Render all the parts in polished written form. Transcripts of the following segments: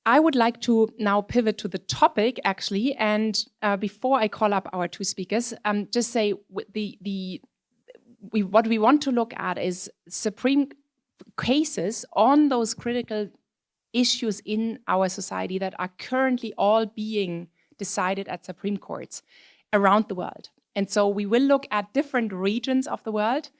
I would like to now pivot to the topic, actually, and before I call up our two speakers, just say what we want to look at is Supreme cases on those critical issues in our society that are currently all being decided at Supreme Courts around the world. And so we will look at different regions of the world,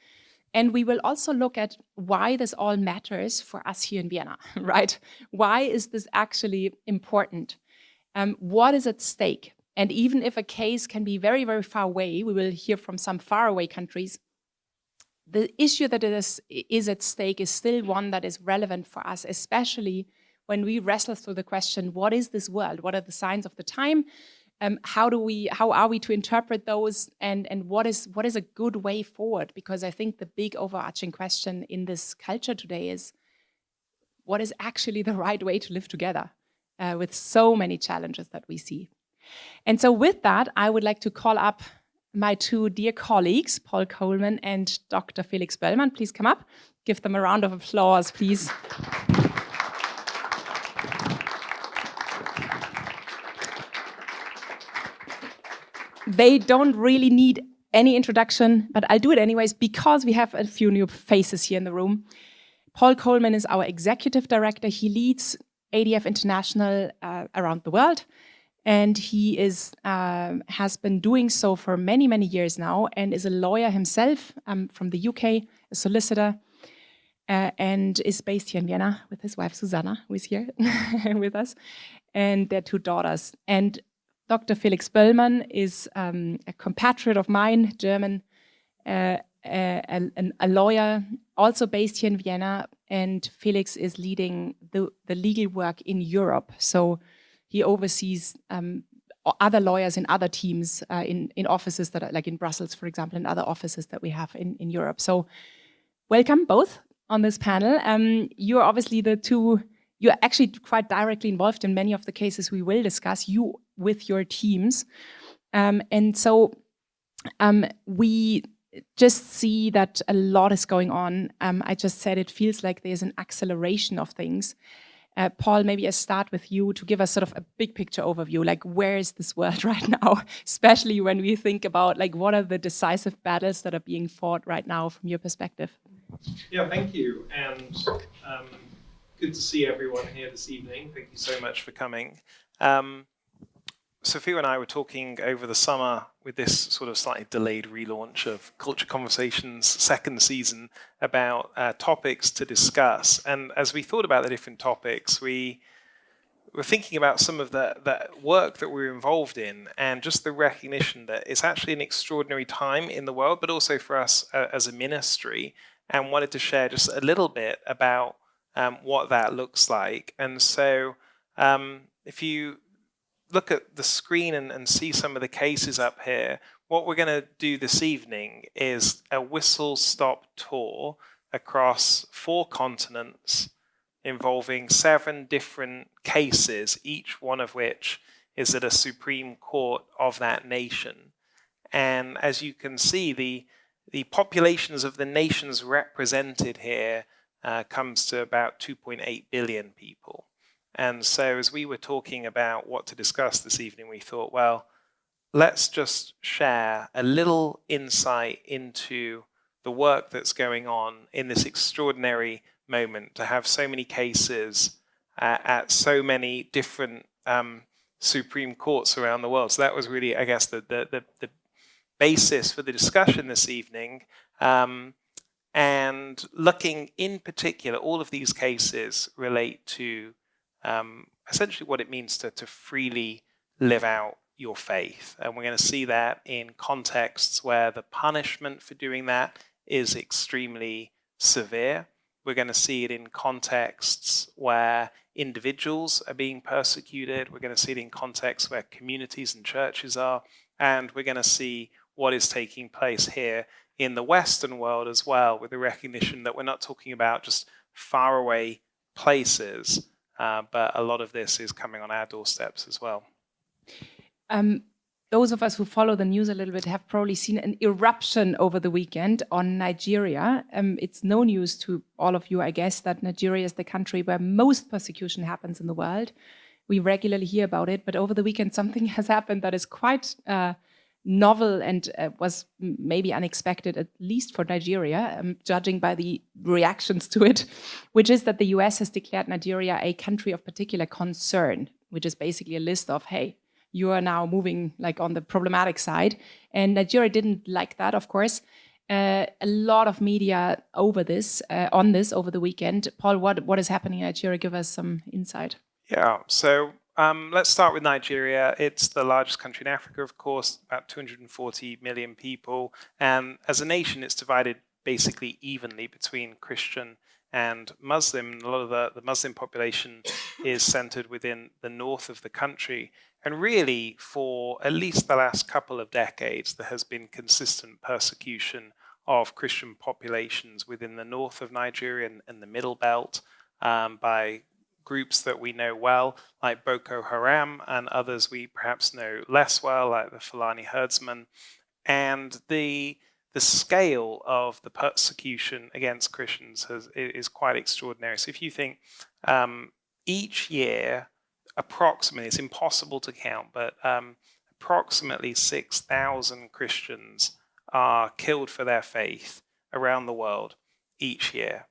and we will also look at why this all matters for us here in Vienna, right? Why is this actually important? What is at stake? And even if a case can be very, very far away, we will hear from some faraway countries, the issue that is at stake is still one that is relevant for us, especially when we wrestle through the question, what is this world? What are the signs of the time? How are we to interpret those, and what is a good way forward? Because I think the big overarching question in this culture today is, what is actually the right way to live together with so many challenges that we see? And so with that, I would like to call up my two dear colleagues, Paul Coleman and Dr. Felix Böllmann. Please come up. Give them a round of applause, please. They don't really need any introduction, but I'll do it anyways because we have a few new faces here in the room. Paul Coleman is our executive director. He leads ADF International around the world, and he has been doing so for many, many years now, and is a lawyer himself from the UK, a solicitor, and is based here in Vienna with his wife Susanna, who is here with us, and their two daughters. And Dr. Felix Böllmann is a compatriot of mine, German, a lawyer, also based here in Vienna, and Felix is leading the legal work in Europe. So he oversees other lawyers in other teams in offices that are like in Brussels, for example, and other offices that we have in Europe. So welcome both on this panel. You're obviously you're actually quite directly involved in many of the cases we will discuss, you with your teams. And so we just see that a lot is going on. I just said it feels like there's an acceleration of things. Paul, maybe I start with you to give us sort of a big picture overview, like where is this world right now, especially when we think about like what are the decisive battles that are being fought right now from your perspective? Yeah, thank you. And good to see everyone here this evening. Thank you so much for coming. Sophia and I were talking over the summer with this sort of slightly delayed relaunch of Culture Conversations second season about topics to discuss. And as we thought about the different topics, we were thinking about some of the work that we're involved in and just the recognition that it's actually an extraordinary time in the world, but also for us as a ministry, and wanted to share just a little bit about what that looks like. And so if you look at the screen and see some of the cases up here, what we're going to do this evening is a whistle-stop tour across 4 continents involving 7 different cases, each one of which is at a Supreme Court of that nation. And as you can see, the populations of the nations represented here comes to about 2.8 billion people. And so as we were talking about what to discuss this evening, we thought, well, let's just share a little insight into the work that's going on in this extraordinary moment, to have so many cases at so many different Supreme Courts around the world. So that was really, I guess, the basis for the discussion this evening. And looking in particular, all of these cases relate to essentially what it means to freely live out your faith. And we're going to see that in contexts where the punishment for doing that is extremely severe. We're going to see it in contexts where individuals are being persecuted. We're going to see it in contexts where communities and churches are. And we're going to see what is taking place here in the Western world as well, with the recognition that we're not talking about just faraway places, but a lot of this is coming on our doorsteps as well. those of us who follow the news a little bit have probably seen an eruption over the weekend on Nigeria. It's no news to all of you, I guess, that Nigeria is the country where most persecution happens in the world. We regularly hear about it, but over the weekend something has happened that is quite novel and was maybe unexpected, at least for Nigeria, judging by the reactions to it, which is that the US has declared Nigeria a country of particular concern, which is basically a list of, hey, you are now moving like on the problematic side. And Nigeria didn't like that, of course. A lot of media over this, on this over the weekend. Paul, what is happening in Nigeria? Give us some insight. Yeah, so let's start with Nigeria. It's the largest country in Africa, of course, about 240 million people. And as a nation, it's divided basically evenly between Christian and Muslim. A lot of the Muslim population is centered within the north of the country. And really, for at least the last couple of decades, there has been consistent persecution of Christian populations within the north of Nigeria and the Middle Belt by groups that we know well, like Boko Haram, and others we perhaps know less well, like the Fulani herdsmen. And the scale of the persecution against Christians is quite extraordinary. So if you think each year, approximately, it's impossible to count, but approximately 6,000 Christians are killed for their faith around the world each year.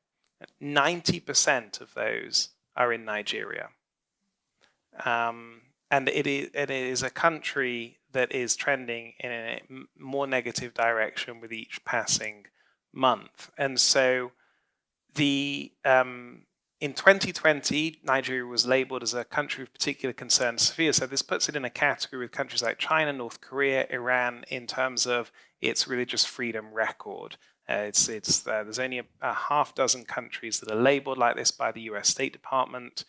90% of those are in Nigeria. And it is a country that is trending in a more negative direction with each passing month. And so in 2020, Nigeria was labeled as a country of particular concern. Sophia said this puts it in a category with countries like China, North Korea, Iran, in terms of its religious freedom record. There's only a half dozen countries that are labeled like this by the US State Department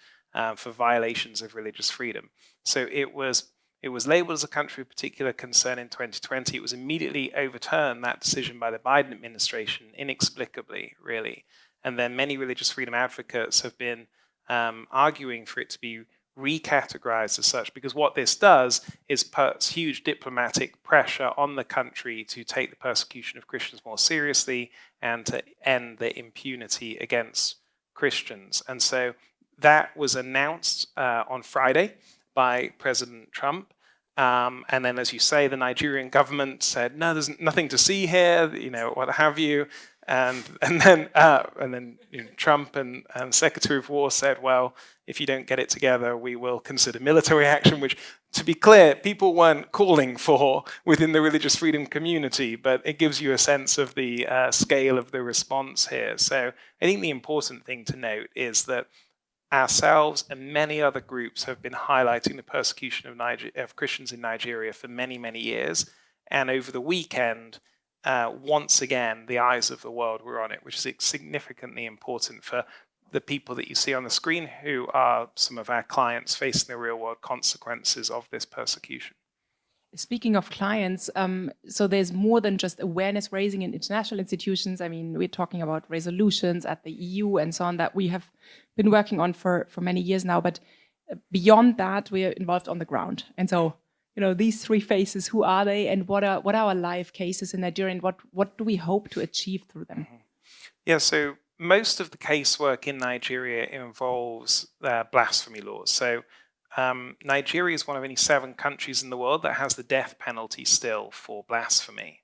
for violations of religious freedom. So it was labeled as a country of particular concern in 2020. It was immediately overturned, that decision, by the Biden administration, inexplicably, really. And then many religious freedom advocates have been arguing for it to be recategorized as such, because what this does is puts huge diplomatic pressure on the country to take the persecution of Christians more seriously and to end the impunity against Christians. And so that was announced on Friday by President Trump. And then, as you say, the Nigerian government said, no, there's nothing to see here, what have you. And then Trump and Secretary of War said, well, if you don't get it together, we will consider military action, which, to be clear, people weren't calling for within the religious freedom community, but it gives you a sense of the scale of the response here. So I think the important thing to note is that ourselves and many other groups have been highlighting the persecution of Christians in Nigeria for many, many years. And over the weekend, once again, the eyes of the world were on it, which is significantly important for the people that you see on the screen, who are some of our clients facing the real-world consequences of this persecution. Speaking of clients, so there's more than just awareness raising in international institutions. I mean, we're talking about resolutions at the EU and so on that we have been working on for many years now. But beyond that, we are involved on the ground. And so, these three faces, who are they, and what are our live cases in Nigeria, and what do we hope to achieve through them? Yeah, so most of the casework in Nigeria involves blasphemy laws. So Nigeria is one of only 7 countries in the world that has the death penalty still for blasphemy,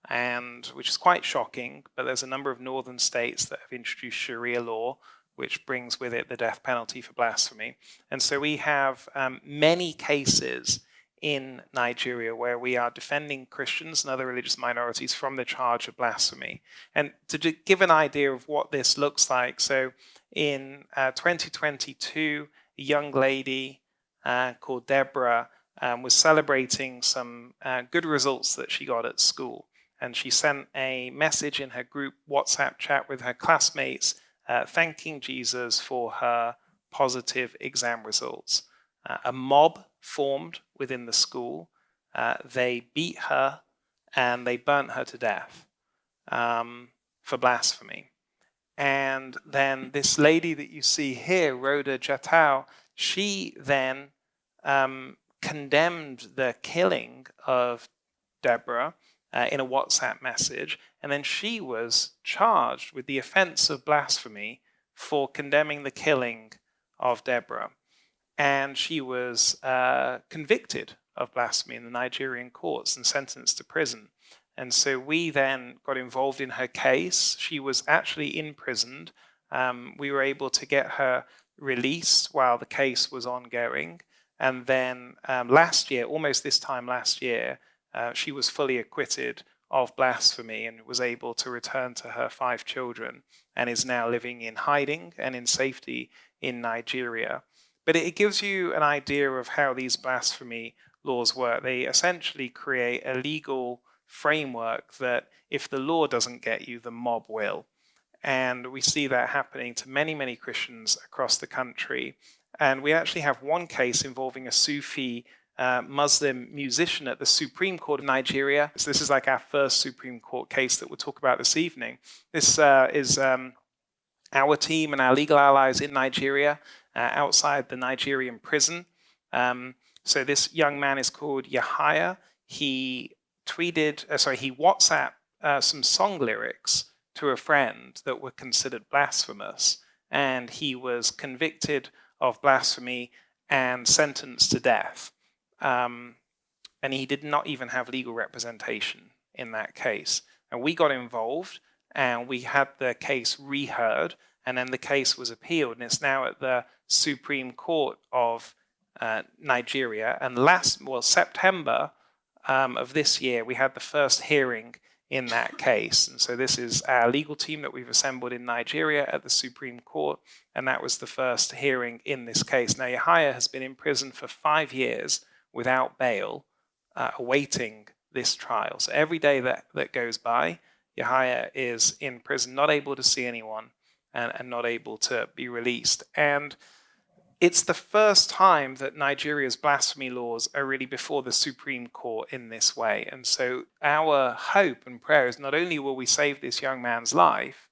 and which is quite shocking. But there's a number of northern states that have introduced Sharia law, which brings with it the death penalty for blasphemy. And so we have many cases in Nigeria where we are defending Christians and other religious minorities from the charge of blasphemy. And to give an idea of what this looks like, so in 2022, a young lady called Deborah was celebrating some good results that she got at school. And she sent a message in her group WhatsApp chat with her classmates thanking Jesus for her positive exam results. A mob formed within the school. They beat her and they burnt her to death for blasphemy. And then this lady that you see here, Rhoda Jatau, she then condemned the killing of Deborah in a WhatsApp message, and then she was charged with the offense of blasphemy for condemning the killing of Deborah. And she was convicted of blasphemy in the Nigerian courts and sentenced to prison. And so we then got involved in her case. She was actually imprisoned. We were able to get her released while the case was ongoing. And then last year, almost this time last year, she was fully acquitted of blasphemy and was able to return to her 5 children and is now living in hiding and in safety in Nigeria. But it gives you an idea of how these blasphemy laws work. They essentially create a legal framework that if the law doesn't get you, the mob will. And we see that happening to many, many Christians across the country. And we actually have one case involving a Sufi Muslim musician at the Supreme Court of Nigeria. So this is like our first Supreme Court case that we'll talk about this evening. This is our team and our legal allies in Nigeria outside the Nigerian prison. So this young man is called Yahaya. He WhatsApped some song lyrics to a friend that were considered blasphemous, and he was convicted of blasphemy and sentenced to death. And he did not even have legal representation in that case. And we got involved, and we had the case reheard, and then the case was appealed, and it's now at the Supreme Court of Nigeria. And September of this year, we had the first hearing in that case. And so this is our legal team that we've assembled in Nigeria at the Supreme Court, and that was the first hearing in this case. Now, Yahaya has been in prison for 5 years without bail, awaiting this trial. So every day that goes by, Yahaya is in prison, not able to see anyone and not able to be released. And it's the first time that Nigeria's blasphemy laws are really before the Supreme Court in this way. And so our hope and prayer is not only will we save this young man's life,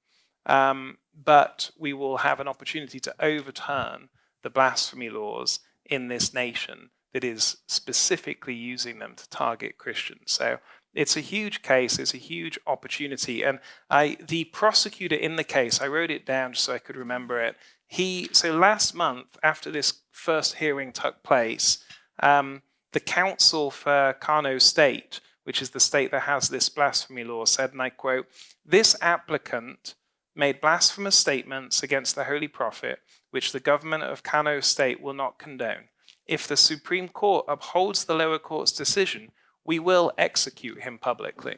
but we will have an opportunity to overturn the blasphemy laws in this nation that is specifically using them to target Christians. So it's a huge case, it's a huge opportunity. And the prosecutor in the case, I wrote it down so I could remember it. So last month, after this first hearing took place, the counsel for Kano State, which is the state that has this blasphemy law, said, and I quote, "This applicant made blasphemous statements against the Holy Prophet, which the government of Kano State will not condone. If the Supreme Court upholds the lower court's decision, we will execute him publicly."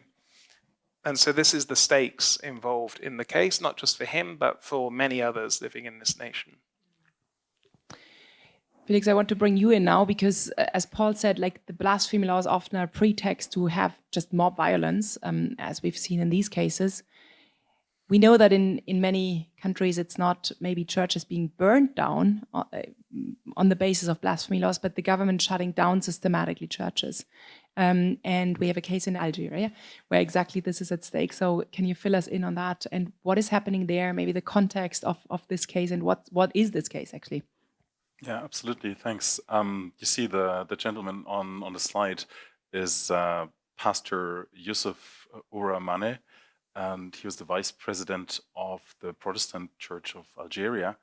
And so this is the stakes involved in the case, not just for him, but for many others living in this nation. Felix, I want to bring you in now because, as Paul said, like the blasphemy laws often are a pretext to have just mob violence, as we've seen in these cases. We know that in many countries, it's not maybe churches being burned down on the basis of blasphemy laws, but the government shutting down systematically churches. And we have a case in Algeria where exactly this is at stake. So can you fill us in on that and what is happening there, maybe the context of this case and what is this case actually? Yeah, absolutely. Thanks. You see the gentleman on the slide is Pastor Yusuf Ouramane, and he was the vice president of the Protestant Church of Algeria.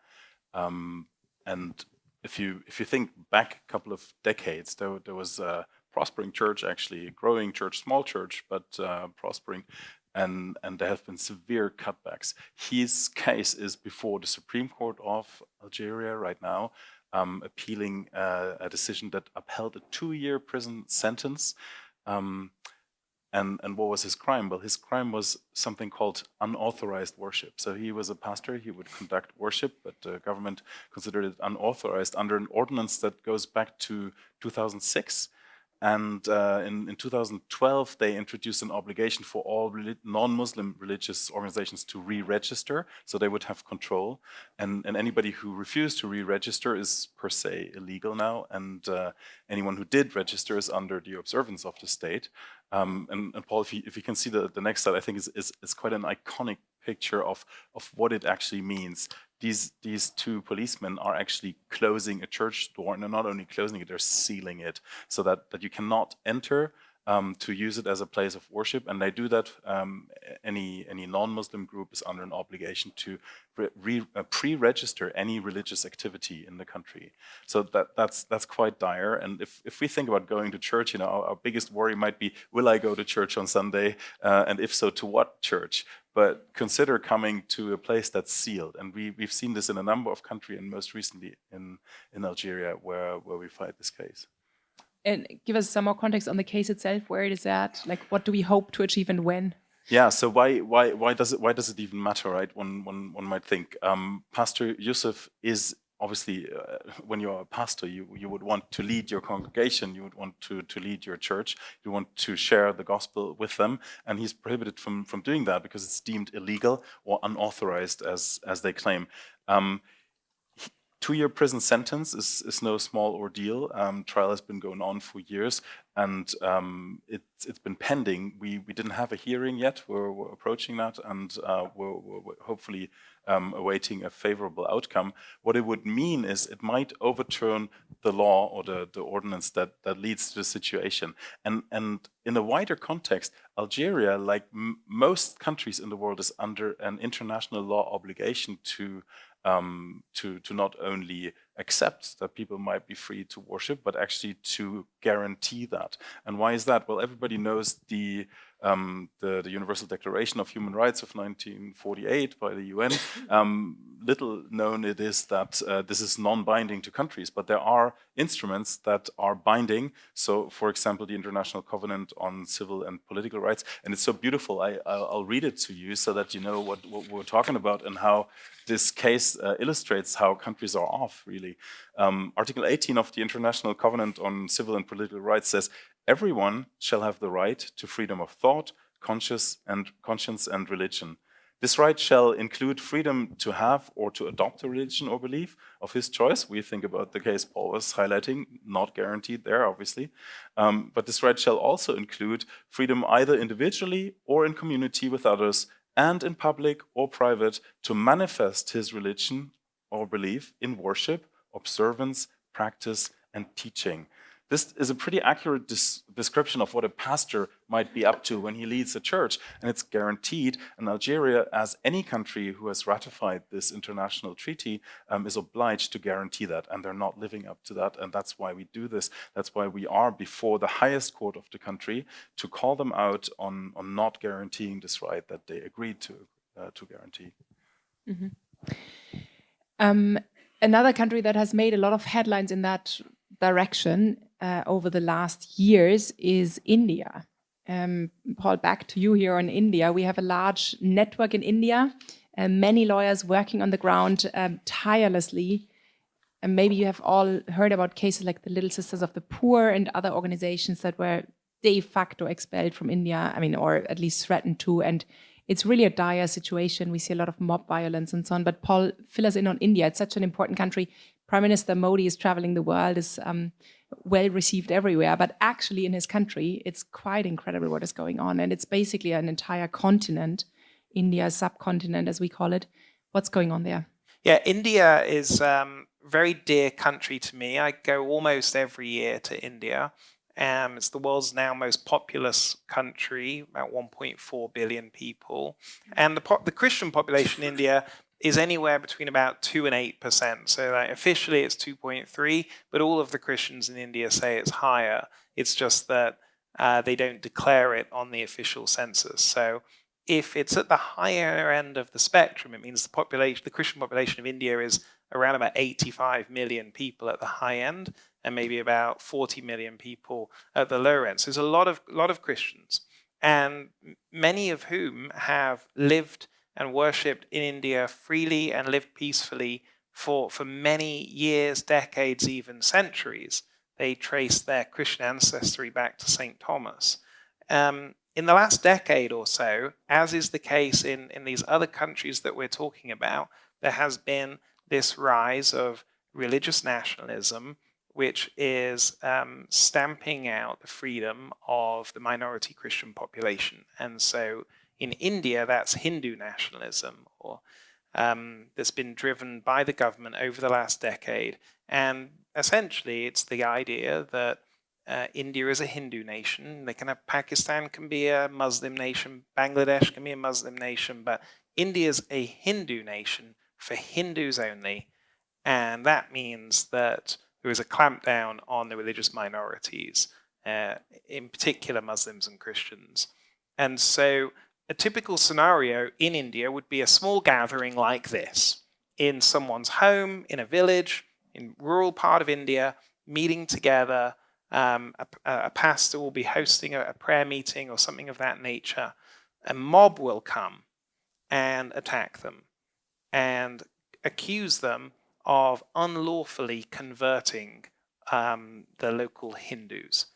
And if you think back a couple of decades, there was a prospering church, actually a growing church, small church, but prospering, and there have been severe cutbacks. His case is before the Supreme Court of Algeria right now, appealing a decision that upheld a 2-year prison sentence. And what was his crime? Well, his crime was something called unauthorized worship. So he was a pastor, he would conduct worship, but the government considered it unauthorized under an ordinance that goes back to 2006. And in 2012, they introduced an obligation for all non-Muslim religious organizations to re-register, so they would have control. And anybody who refused to re-register is per se illegal now, and anyone who did register is under the observance of the state. And Paul, if you can see the next slide, I think is quite an iconic picture of what it actually means these two policemen are actually closing a church door, and they're not only closing it, they're sealing it so that you cannot enter to use it as a place of worship. And they do that. Any non-Muslim group is under an obligation to pre-register any religious activity in the country. So that's quite dire. And if we think about going to church, our biggest worry might be, will I go to church on Sunday? And if so, to what church? But consider coming to a place that's sealed. And we've seen this in a number of countries, and most recently in Algeria, where we fight this case. And give us some more context on the case itself, where it is at. Like, what do we hope to achieve and when? Yeah. So why does it even matter, right? One might think. Pastor Yusuf is obviously, when you're a pastor, you would want to lead your congregation, you would want to lead your church, you want to share the gospel with them, and he's prohibited from doing that because it's deemed illegal or unauthorized, as they claim. 2-year prison sentence is no small ordeal. Trial has been going on for years, and it's been pending. We didn't have a hearing yet. We're approaching that, and we're hopefully awaiting a favorable outcome. What it would mean is it might overturn the law or the ordinance that leads to the situation. And in a wider context, Algeria, like most countries in the world, is under an international law obligation to not only accept that people might be free to worship, but actually to guarantee that. And why is that? Well, everybody knows the Universal Declaration of Human Rights of 1948 by the UN. Little known it is that this is non-binding to countries, but there are instruments that are binding. So, for example, the International Covenant on Civil and Political Rights, and it's so beautiful. I'll read it to you so that you know what we're talking about and how this case illustrates how countries are off, really. Article 18 of the International Covenant on Civil and Political Rights says, everyone shall have the right to freedom of thought, conscience and religion. This right shall include freedom to have or to adopt a religion or belief of his choice. We think about the case Paul was highlighting, not guaranteed there, obviously. But this right shall also include freedom either individually or in community with others, and in public or private, to manifest his religion or belief in worship, observance, practice, and teaching. This is a pretty accurate description of what a pastor might be up to when he leads a church, and it's guaranteed. And Algeria, as any country who has ratified this international treaty, is obliged to guarantee that, and they're not living up to that, and that's why we do this. That's why we are before the highest court of the country to call them out on not guaranteeing this right that they agreed to guarantee. Mm-hmm. Another country that has made a lot of headlines in that direction over the last years is India. Paul, back to you here on India. We have a large network in India, many lawyers working on the ground tirelessly. And maybe you have all heard about cases like the Little Sisters of the Poor and other organizations that were de facto expelled from India, or at least threatened to. And it's really a dire situation. We see a lot of mob violence and so on. But Paul, fill us in on India. It's such an important country. Prime Minister Modi is traveling the world, is well received everywhere. But actually in his country, it's quite incredible what is going on. And it's basically an entire continent, India, subcontinent as we call it. What's going on there? Yeah, India is a very dear country to me. I go almost every year to India. It's the world's now most populous country, about 1.4 billion people. And the Christian population in India is anywhere between about 2 and 8%. So officially it's 2.3, but all of the Christians in India say it's higher. It's just that they don't declare it on the official census. So if it's at the higher end of the spectrum, it means the Christian population of India is around about 85 million people at the high end, and maybe about 40 million people at the lower end. So there's a lot of Christians, and many of whom have lived and worshipped in India freely and lived peacefully for many years, decades, even centuries. They trace their Christian ancestry back to St. Thomas. In the last decade or so, as is the case in these other countries that we're talking about, there has been this rise of religious nationalism, which is stamping out the freedom of the minority Christian population. And so in India, that's Hindu nationalism, or that's been driven by the government over the last decade. And essentially, it's the idea that India is a Hindu nation. Pakistan can be a Muslim nation, Bangladesh can be a Muslim nation, but India is a Hindu nation for Hindus only. And that means that there is a clampdown on the religious minorities, in particular Muslims and Christians. And so a typical scenario in India would be a small gathering like this, in someone's home, in a village, in a rural part of India, meeting together. A pastor will be hosting a prayer meeting or something of that nature. A mob will come and attack them and accuse them of unlawfully converting the local Hindus.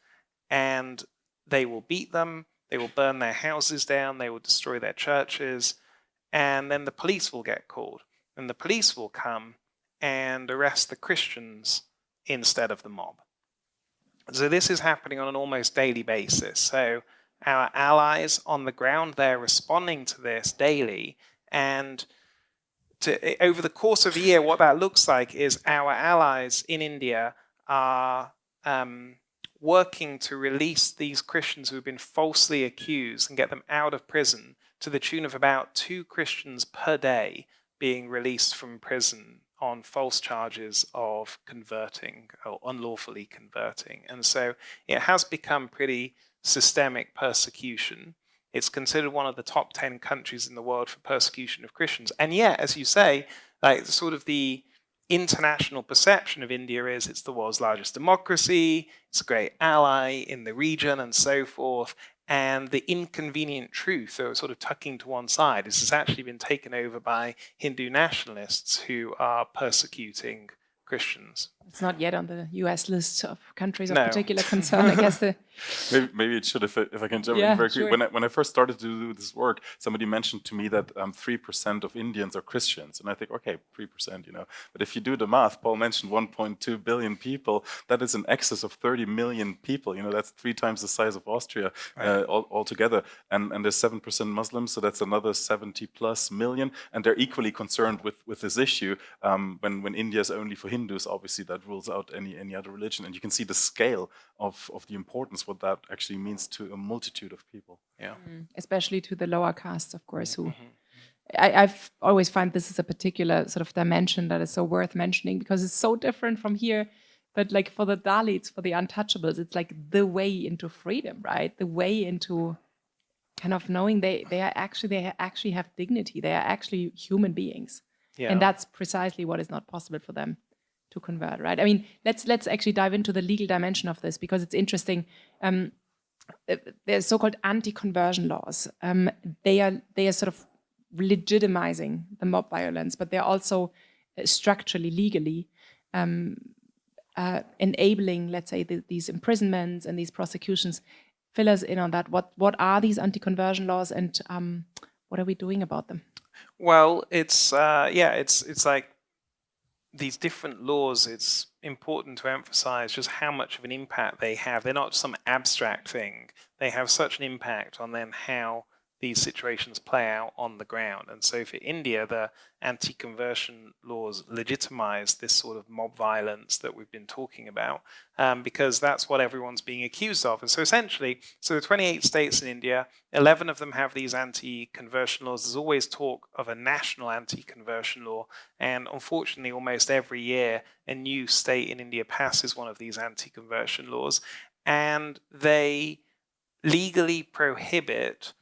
And they will beat them, they will burn their houses down, they will destroy their churches, and then the police will get called. And the police will come and arrest the Christians instead of the mob. So this is happening on an almost daily basis. So our allies on the ground, they're responding to this daily. And over the course of a year, what that looks like is our allies in India are working to release these Christians who have been falsely accused and get them out of prison, to the tune of about 2 Christians per day being released from prison on false charges of converting or unlawfully converting. And so it has become pretty systemic persecution. It's considered one of the top 10 countries in the world for persecution of Christians. And yet, as you say, like sort of the international perception of India is it's the world's largest democracy, it's a great ally in the region and so forth. And the inconvenient truth, or sort of tucking to one side, is it's actually been taken over by Hindu nationalists who are persecuting Christians. It's not yet on the US list of countries of No. particular concern, I guess. Maybe it should, if I can jump Yeah, in very sure. quickly. When I first started to do this work, somebody mentioned to me that 3% of Indians are Christians. And I think, okay, 3%, But if you do the math, Paul mentioned 1.2 billion people. That is in excess of 30 million people. That's 3 times the size of Austria altogether. And there's 7% Muslims, so that's another 70 plus million. And they're equally concerned with this issue. When India is only for Hindus, obviously that rules out any other religion. And you can see the scale of the importance, what that actually means to a multitude of people. Yeah. Especially to the lower castes, of course, who I've always find this is a particular sort of dimension that is so worth mentioning, because it's so different from here. But like for the Dalits, for the untouchables, it's like the way into freedom, right? The way into kind of knowing they actually have dignity. They are actually human beings. Yeah. And that's precisely what is not possible for them to convert, right? I mean, let's actually dive into the legal dimension of this, because it's interesting. There's so-called anti-conversion laws. They are sort of legitimizing the mob violence, but they're also structurally, legally enabling, let's say, these imprisonments and these prosecutions. Fill us in on that. What are these anti-conversion laws, and what are we doing about them? Well, it's like these different laws. It's important to emphasize just how much of an impact they have. They're not some abstract thing. They have such an impact on then how these situations play out on the ground. And so for India, the anti-conversion laws legitimize this sort of mob violence that we've been talking about, because that's what everyone's being accused of. And so essentially, the 28 states in India, 11 of them have these anti-conversion laws. There's always talk of a national anti-conversion law. And unfortunately, almost every year, a new state in India passes one of these anti-conversion laws. And they legally prohibit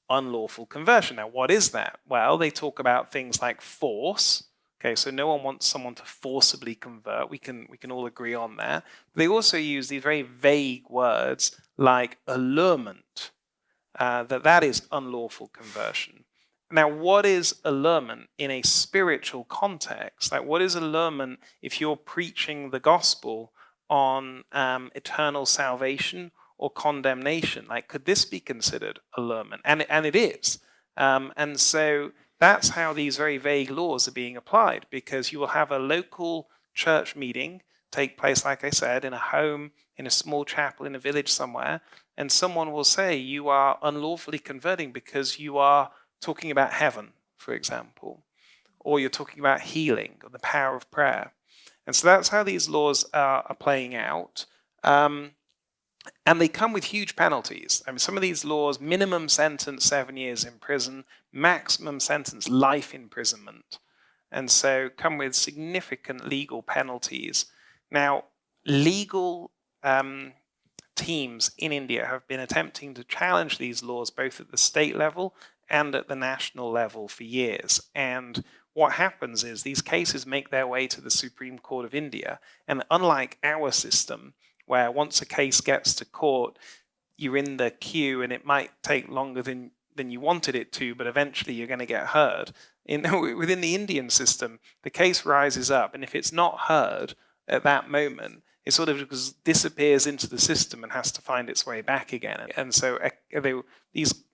unlawful conversion. Now, what is that? Well, they talk about things like force. Okay, so no one wants someone to forcibly convert. We can all agree on that. They also use these very vague words like allurement, that is unlawful conversion. Now, what is allurement in a spiritual context? Like, what is allurement if you're preaching the gospel on eternal salvation or condemnation? Like, could this be considered allurement? And it is. And so that's how these very vague laws are being applied, because you will have a local church meeting take place, like I said, in a home, in a small chapel, in a village somewhere, and someone will say you are unlawfully converting because you are talking about heaven, for example. Or you're talking about healing or the power of prayer. And so that's how these laws are playing out. And they come with huge penalties. I mean, some of these laws, minimum sentence 7 years in prison, maximum sentence life imprisonment. And so come with significant legal penalties. Now, legal teams in India have been attempting to challenge these laws both at the state level and at the national level for years. And what happens is these cases make their way to the Supreme Court of India. And unlike our system, where once a case gets to court, you're in the queue and it might take longer than you wanted it to, but eventually you're going to get heard. Within the Indian system, the case rises up, and if it's not heard at that moment, it sort of disappears into the system and has to find its way back again. And so these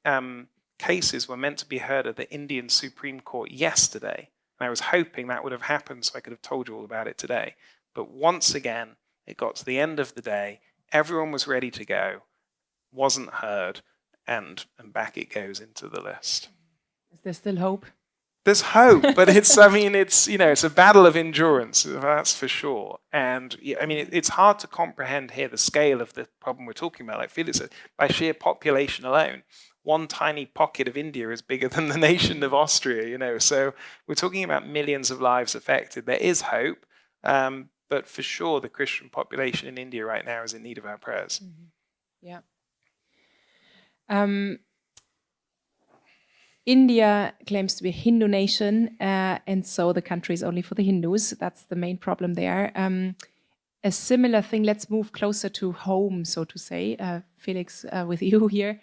cases were meant to be heard at the Indian Supreme Court yesterday. And I was hoping that would have happened so I could have told you all about it today. But once again, it got to the end of the day, everyone was ready to go, wasn't heard, and back it goes into the list. Is there still hope? There's hope, but it's a battle of endurance, that's for sure. And I mean, it's hard to comprehend here the scale of the problem we're talking about. Like Felix said, by sheer population alone, one tiny pocket of India is bigger than the nation of Austria, So we're talking about millions of lives affected. There is hope, but for sure, the Christian population in India right now is in need of our prayers. Mm-hmm. Yeah. India claims to be a Hindu nation, and so the country is only for the Hindus. That's the main problem there. A similar thing, let's move closer to home, so to say, Felix, with you here,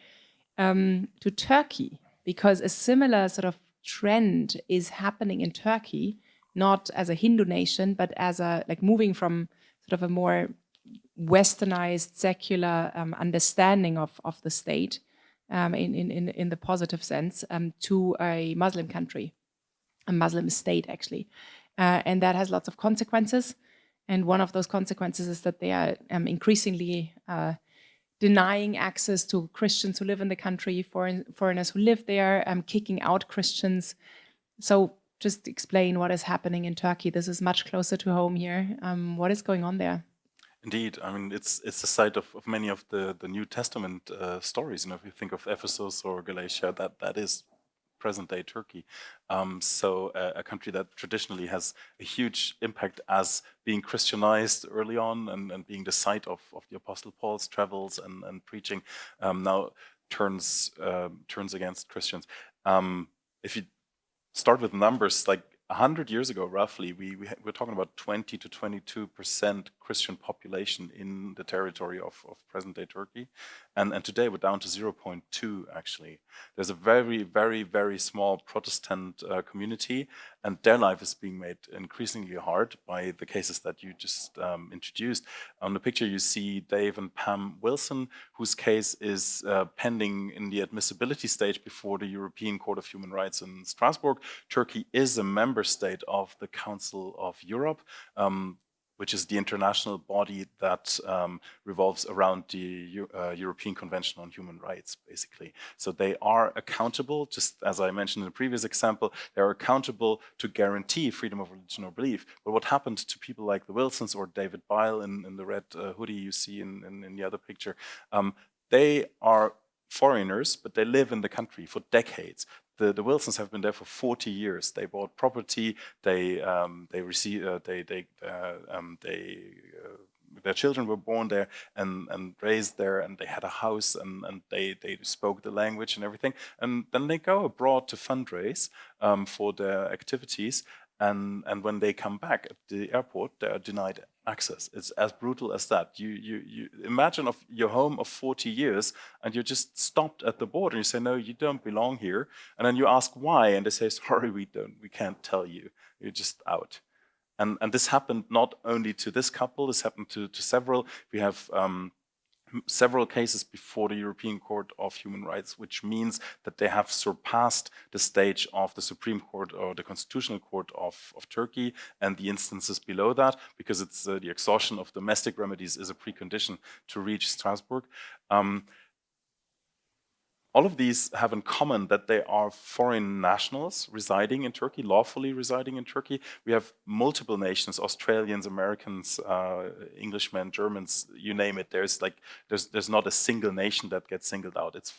to Turkey, because a similar sort of trend is happening in Turkey, not as a Hindu nation, but as moving from sort of a more westernized, secular understanding of the state, in the positive sense, to a Muslim country, a Muslim state actually. And that has lots of consequences. And one of those consequences is that they are increasingly denying access to Christians who live in the country, foreigners who live there, kicking out Christians. So just explain what is happening in Turkey. This is much closer to home here. What is going on there? Indeed, I mean it's the site of many of the New Testament stories. If you think of Ephesus or Galatia, that is present-day Turkey. So a country that traditionally has a huge impact as being Christianized early on and being the site of the Apostle Paul's travels and preaching, now turns against Christians. If you start with numbers, like 100 years ago, roughly, we're talking about 20 to 22% Christian population in the territory of present-day Turkey. And today we're down to 0.2, actually. There's a very, very, very small Protestant community, and their life is being made increasingly hard by the cases that you just introduced. On the picture, you see Dave and Pam Wilson, whose case is pending in the admissibility stage before the European Court of Human Rights in Strasbourg. Turkey is a member state of the Council of Europe, which is the international body that revolves around the European Convention on Human Rights, basically. So they are accountable, just as I mentioned in the previous example, they are accountable to guarantee freedom of religion or belief. But what happened to people like the Wilsons or David Bile in the red hoodie you see in the other picture, they are foreigners, but they live in the country for decades. The Wilsons have been there for 40 years. They bought property. Their children were born there and raised there, and they had a house, and they spoke the language and everything. And then they go abroad to fundraise for their activities. And when they come back at the airport, they are denied access. It's as brutal as that. You imagine of your home of 40 years, and you're just stopped at the border. And you say, no, you don't belong here. And then you ask why, and they say, sorry, we can't tell you. You're just out. And this happened not only to this couple. This happened to several. We have several cases before the European Court of Human Rights, which means that they have surpassed the stage of the Supreme Court or the Constitutional Court of Turkey and the instances below that, because it's the exhaustion of domestic remedies is a precondition to reach Strasbourg. all of these have in common that they are foreign nationals residing in Turkey, lawfully residing in Turkey. We have multiple nations, Australians, Americans, Englishmen, Germans, you name it. There's not a single nation that gets singled out. It's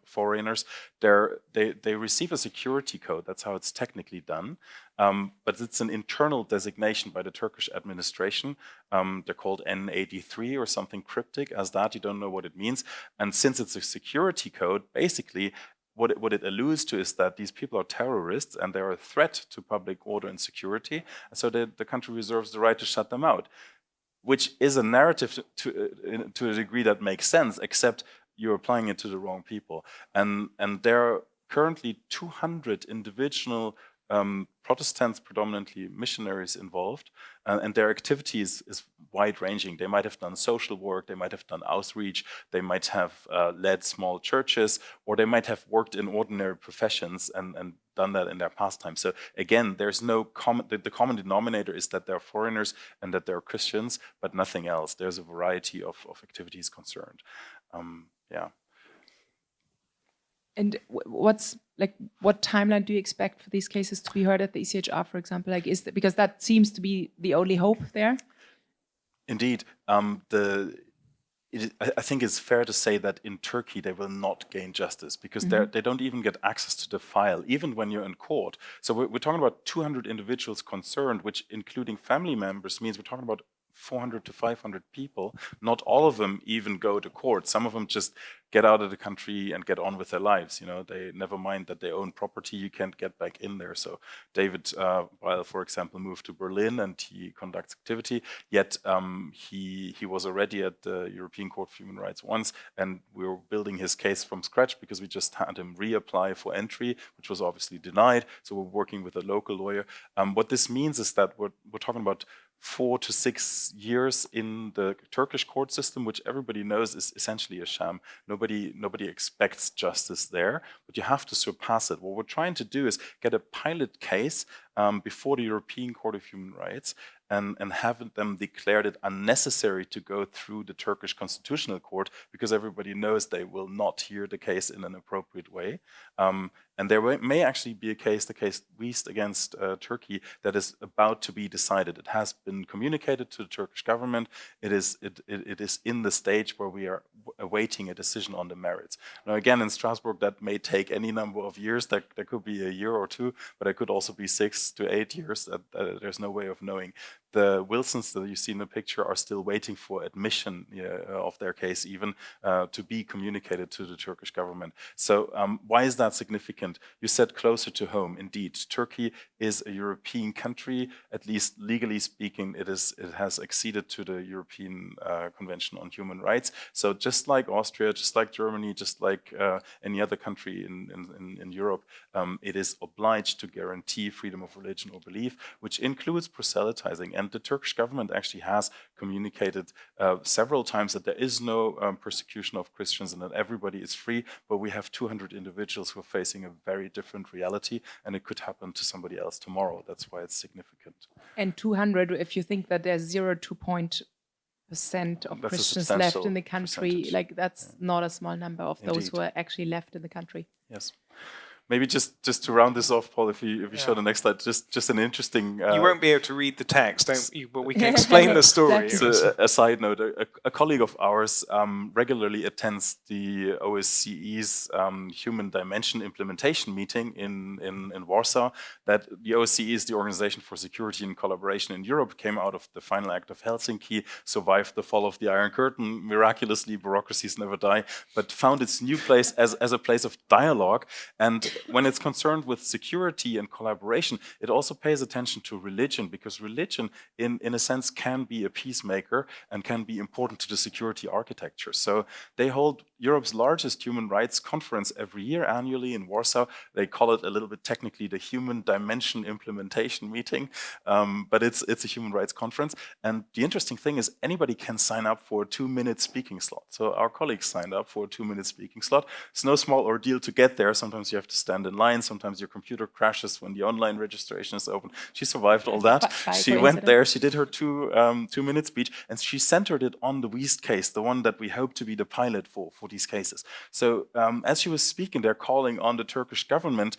foreigners. They receive a security code. That's how it's technically done. But it's an internal designation by the Turkish administration. They're called N83 or something cryptic as that. You don't know what it means. And since it's a security code, basically what it alludes to is that these people are terrorists and they're a threat to public order and security. And so the country reserves the right to shut them out, which is a narrative to a degree that makes sense, except you're applying it to the wrong people. And there are currently 200 individual Protestants, predominantly missionaries, involved, and their activities is wide-ranging. They might have done social work, they might have done outreach, they might have led small churches, or they might have worked in ordinary professions and done that in their pastime. So again, there's no the common denominator is that they're foreigners and that they're Christians, but nothing else. There's a variety of activities concerned. Yeah. And what timeline do you expect for these cases to be heard at the ECHR, for example? Because that seems to be the only hope there. Indeed, I think it's fair to say that in Turkey they will not gain justice because they don't even get access to the file, even when you're in court. So we're talking about 200 individuals concerned, which including family members means we're talking about 400 to 500 people. Not all of them even go to court. Some of them just get out of the country and get on with their lives. You know, they never mind that they own property. You can't get back in there. So David Weil, for example, moved to Berlin and he conducts activity. Yet he was already at the European Court of Human Rights once, and we were building his case from scratch because we just had him reapply for entry, which was obviously denied. So we're working with a local lawyer. What this means is that we're talking about 4 to 6 years in the Turkish court system, which everybody knows is essentially a sham. Nobody expects justice there, but you have to surpass it. What we're trying to do is get a pilot case before the European Court of Human Rights and have them declared it unnecessary to go through the Turkish Constitutional Court because everybody knows they will not hear the case in an appropriate way. And there may actually be the case Wiest against Turkey that is about to be decided. It has been communicated to the Turkish government. It is in the stage where we are awaiting a decision on the merits. Now again, in Strasbourg, that may take any number of years. That could be a year or two, but it could also be 6 to 8 years. There's no way of knowing. The Wilsons that you see in the picture are still waiting for admission of their case even to be communicated to the Turkish government. So why is that significant? You said closer to home. Indeed, Turkey is a European country, at least legally speaking. It has acceded to the European Convention on Human Rights. So just like Austria, just like Germany, just like any other country in Europe, it is obliged to guarantee freedom of religion or belief, which includes proselytizing. And the Turkish government actually has communicated several times that there is no persecution of Christians and that everybody is free, but we have 200 individuals who are facing a very different reality, and it could happen to somebody else tomorrow. That's why it's significant. And 200, if you think that there's 0.2% of Christians left in the country, like that's not a small number of those who are actually left in the country. Yes. Maybe just to round this off, Paul, if you show the next slide, just an interesting... you won't be able to read the text, don't you? But we can explain the story. So a side note, a colleague of ours regularly attends the OSCE's Human Dimension Implementation meeting in Warsaw. That the OSCE is the Organization for Security and Collaboration in Europe, came out of the Final Act of Helsinki, survived the fall of the Iron Curtain. Miraculously, bureaucracies never die, but found its new place as a place of dialogue. And when it's concerned with security and collaboration, it also pays attention to religion, because religion, in a sense, can be a peacemaker and can be important to the security architecture. So they hold Europe's largest human rights conference every year, annually in Warsaw. They call it a little bit technically the Human Dimension Implementation Meeting, but it's a human rights conference. And the interesting thing is anybody can sign up for a 2-minute speaking slot. So our colleagues signed up for a 2-minute speaking slot. It's no small ordeal to get there. Sometimes you have to stay stand in line. Sometimes your computer crashes when the online registration is open. She survived all that. By She went there, she did her 2-minute speech, and she centered it on the Wiest case, the one that we hope to be the pilot for these cases. So as she was speaking there, calling on the Turkish government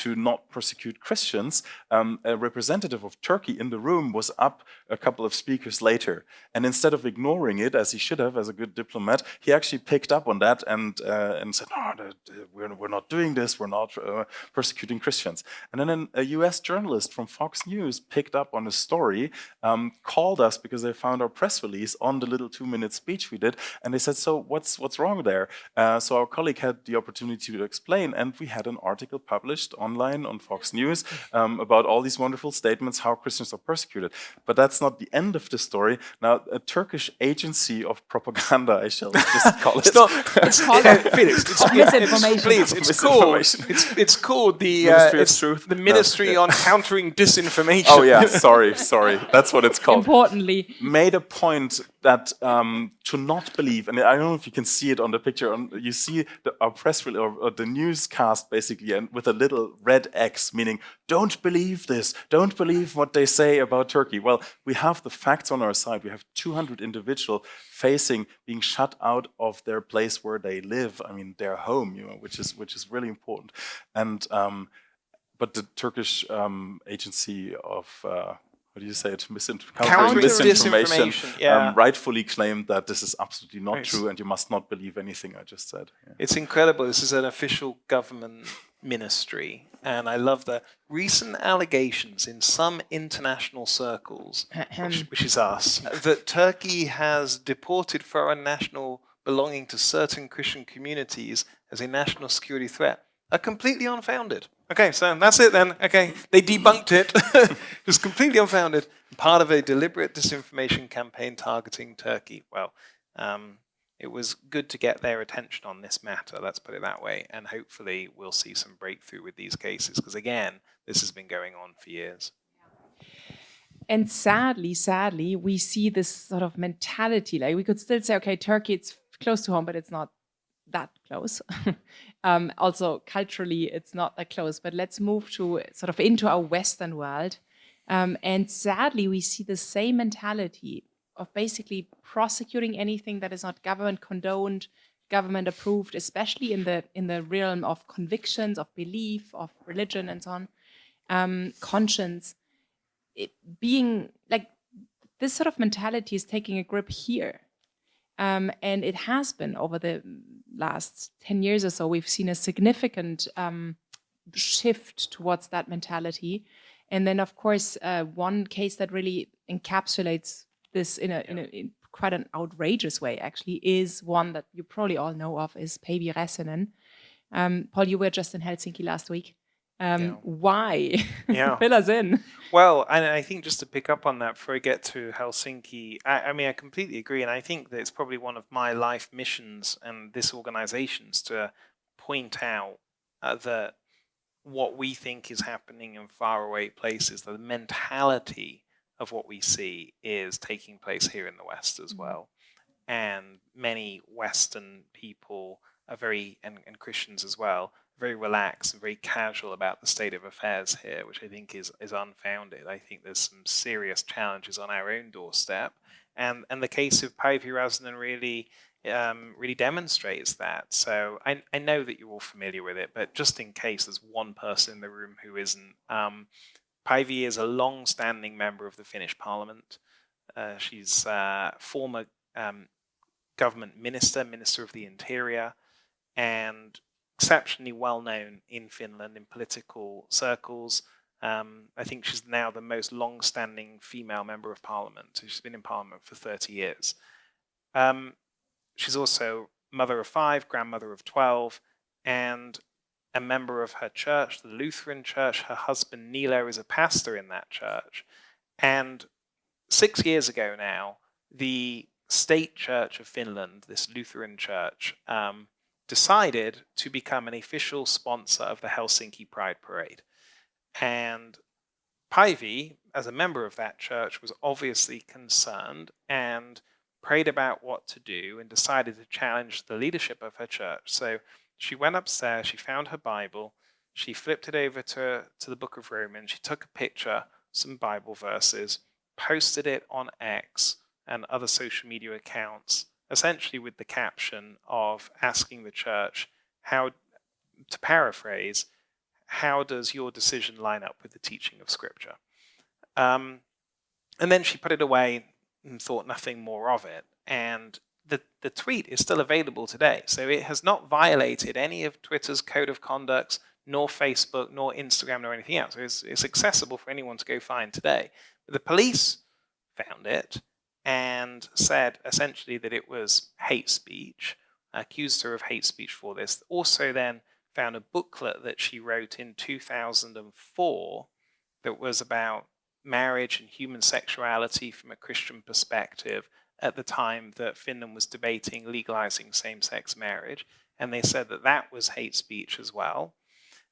to not persecute Christians, a representative of Turkey in the room was up a couple of speakers later. And instead of ignoring it, as he should have, as a good diplomat, he actually picked up on that and said, "No, we're not doing this. We're not persecuting Christians." And then a U.S. journalist from Fox News picked up on a story, called us because they found our press release on the little 2-minute speech we did, and they said, "So what's wrong there?" So our colleague had the opportunity to explain, and we had an article published online on Fox News about all these wonderful statements how Christians are persecuted. But that's not the end of the story. Now, a Turkish agency of propaganda, I shall just call it. It's called Felix, misinformation. Please, it's called the Ministry of Truth. the Ministry on Countering Disinformation. Oh yeah, sorry. That's what it's called. Importantly, Made a point that to not believe, and I don't know if you can see it on the picture. You see our press release or the newscast basically, and with a little red X, meaning don't believe this, don't believe what they say about Turkey. Well, we have the facts on our side. We have 200 individuals facing being shut out of their place where they live. I mean, their home, which is really important. And but the Turkish agency of what do you say it? Countering misinformation. Rightfully claimed that this is absolutely not true, and you must not believe anything I just said. Yeah. It's incredible. This is an official government ministry, and I love the recent allegations in some international circles, which is us, that Turkey has deported foreign national belonging to certain Christian communities as a national security threat, are completely unfounded. Okay, so that's it then. Okay, they debunked it. It was completely unfounded. Part of a deliberate disinformation campaign targeting Turkey. Well, it was good to get their attention on this matter, let's put it that way, and hopefully we'll see some breakthrough with these cases, because again, this has been going on for years. And sadly, we see this sort of mentality. Like we could still say, okay, Turkey, it's close to home, but it's not that close. Also, culturally, it's not that close. But let's move to sort of into our Western world. And sadly, we see the same mentality of basically prosecuting anything that is not government condoned, government approved, especially in the realm of convictions, of belief, of religion, and so on. Conscience. It being like this sort of mentality is taking a grip here. And it has been over the last 10 years or so. We've seen a significant shift towards that mentality. And then, of course, one case that really encapsulates this in quite an outrageous way, actually, is one that you probably all know of, is Päivi Räsänen. Paul, you were just in Helsinki last week. Why? Fill us in. Well, and I think just to pick up on that before I get to Helsinki, I mean, I completely agree. And I think that it's probably one of my life missions and this organization's to point out that what we think is happening in faraway places, the mentality of what we see is taking place here in the West as well. And many Western people are very, and Christians as well, very relaxed and very casual about the state of affairs here, which I think is unfounded. I think there's some serious challenges on our own doorstep. And the case of Päivi Räsänen really demonstrates that. So I know that you're all familiar with it, but just in case there's one person in the room who isn't, Päivi is a long-standing member of the Finnish parliament. She's a former government minister of the interior, and exceptionally well known in Finland in political circles. I think she's now the most long-standing female member of parliament. So she's been in parliament for 30 years. She's also mother of 5, grandmother of 12, and a member of her church, the Lutheran church. Her husband, Niilo, is a pastor in that church. And 6 years ago now, the state church of Finland, this Lutheran church, decided to become an official sponsor of the Helsinki Pride Parade. And Päivi, as a member of that church, was obviously concerned and prayed about what to do and decided to challenge the leadership of her church. So she went upstairs, she found her Bible, she flipped it over to the book of Romans, she took a picture, some Bible verses, posted it on X and other social media accounts, essentially with the caption of asking the church, how, to paraphrase, how does your decision line up with the teaching of Scripture? And then she put it away and thought nothing more of it. And the tweet is still available today. So it has not violated any of Twitter's code of conduct, nor Facebook, nor Instagram, nor anything else. It's accessible for anyone to go find today. But the police found it and said essentially that it was hate speech, accused her of hate speech for this. Also then found a booklet that she wrote in 2004 that was about marriage and human sexuality from a Christian perspective at the time that Finland was debating legalizing same-sex marriage. And they said that that was hate speech as well.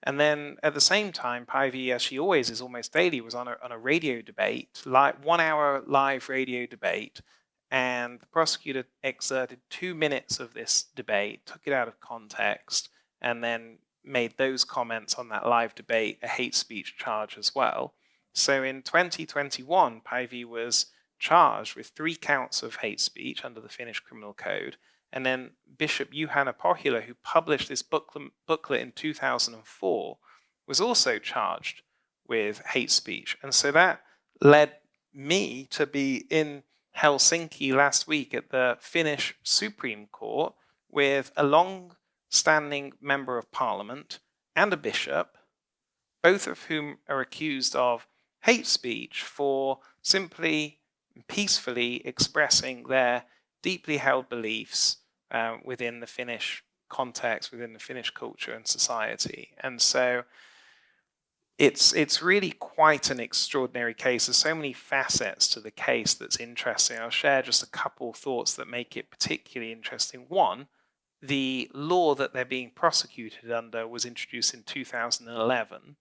And then at the same time, Päivi, as she always is almost daily, was on a radio debate, 1 hour live radio debate. And the prosecutor exerted 2 minutes of this debate, took it out of context, and then made those comments on that live debate a hate speech charge as well. So in 2021, Päivi was charged with 3 counts of hate speech under the Finnish Criminal Code. And then Bishop Juhana Pohjola, who published this booklet in 2004, was also charged with hate speech. And so that led me to be in Helsinki last week at the Finnish Supreme Court with a long-standing member of parliament and a bishop, both of whom are accused of hate speech for simply peacefully expressing their deeply held beliefs within the Finnish context, within the Finnish culture and society. And so it's really quite an extraordinary case. There's so many facets to the case that's interesting. I'll share just a couple thoughts that make it particularly interesting. One, the law that they're being prosecuted under was introduced in 2011,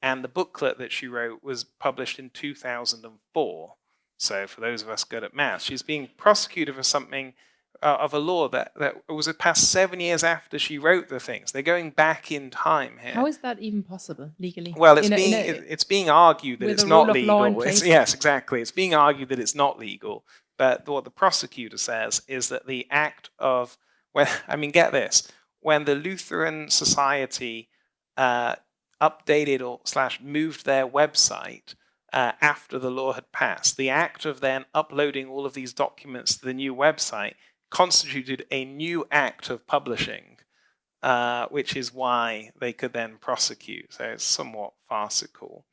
and the booklet that she wrote was published in 2004. So for those of us good at maths, she's being prosecuted for something of a law that was passed 7 years after she wrote the things. They're going back in time here. How is that even possible legally? Well, it's being argued that it's not legal. Yes, exactly. It's being argued that it's not legal. But what the prosecutor says is that the act of, get this, when the Lutheran Society updated or / moved their website after the law had passed, the act of then uploading all of these documents to the new website constituted a new act of publishing, which is why they could then prosecute. So it's somewhat farcical.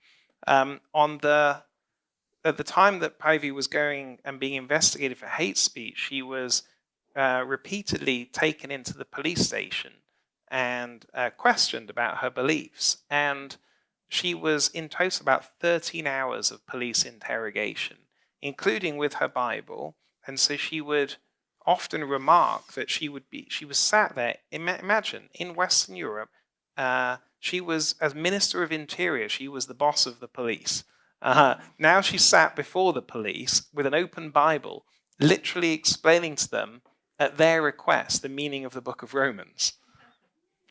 At the time that Päivi was going and being investigated for hate speech, she was repeatedly taken into the police station and questioned about her beliefs. And she was in total about 13 hours of police interrogation, including with her Bible. And so she would often remark that she was sat there, imagine, in Western Europe, she was, as Minister of Interior, she was the boss of the police. Now she sat before the police with an open Bible, literally explaining to them, at their request, the meaning of the book of Romans.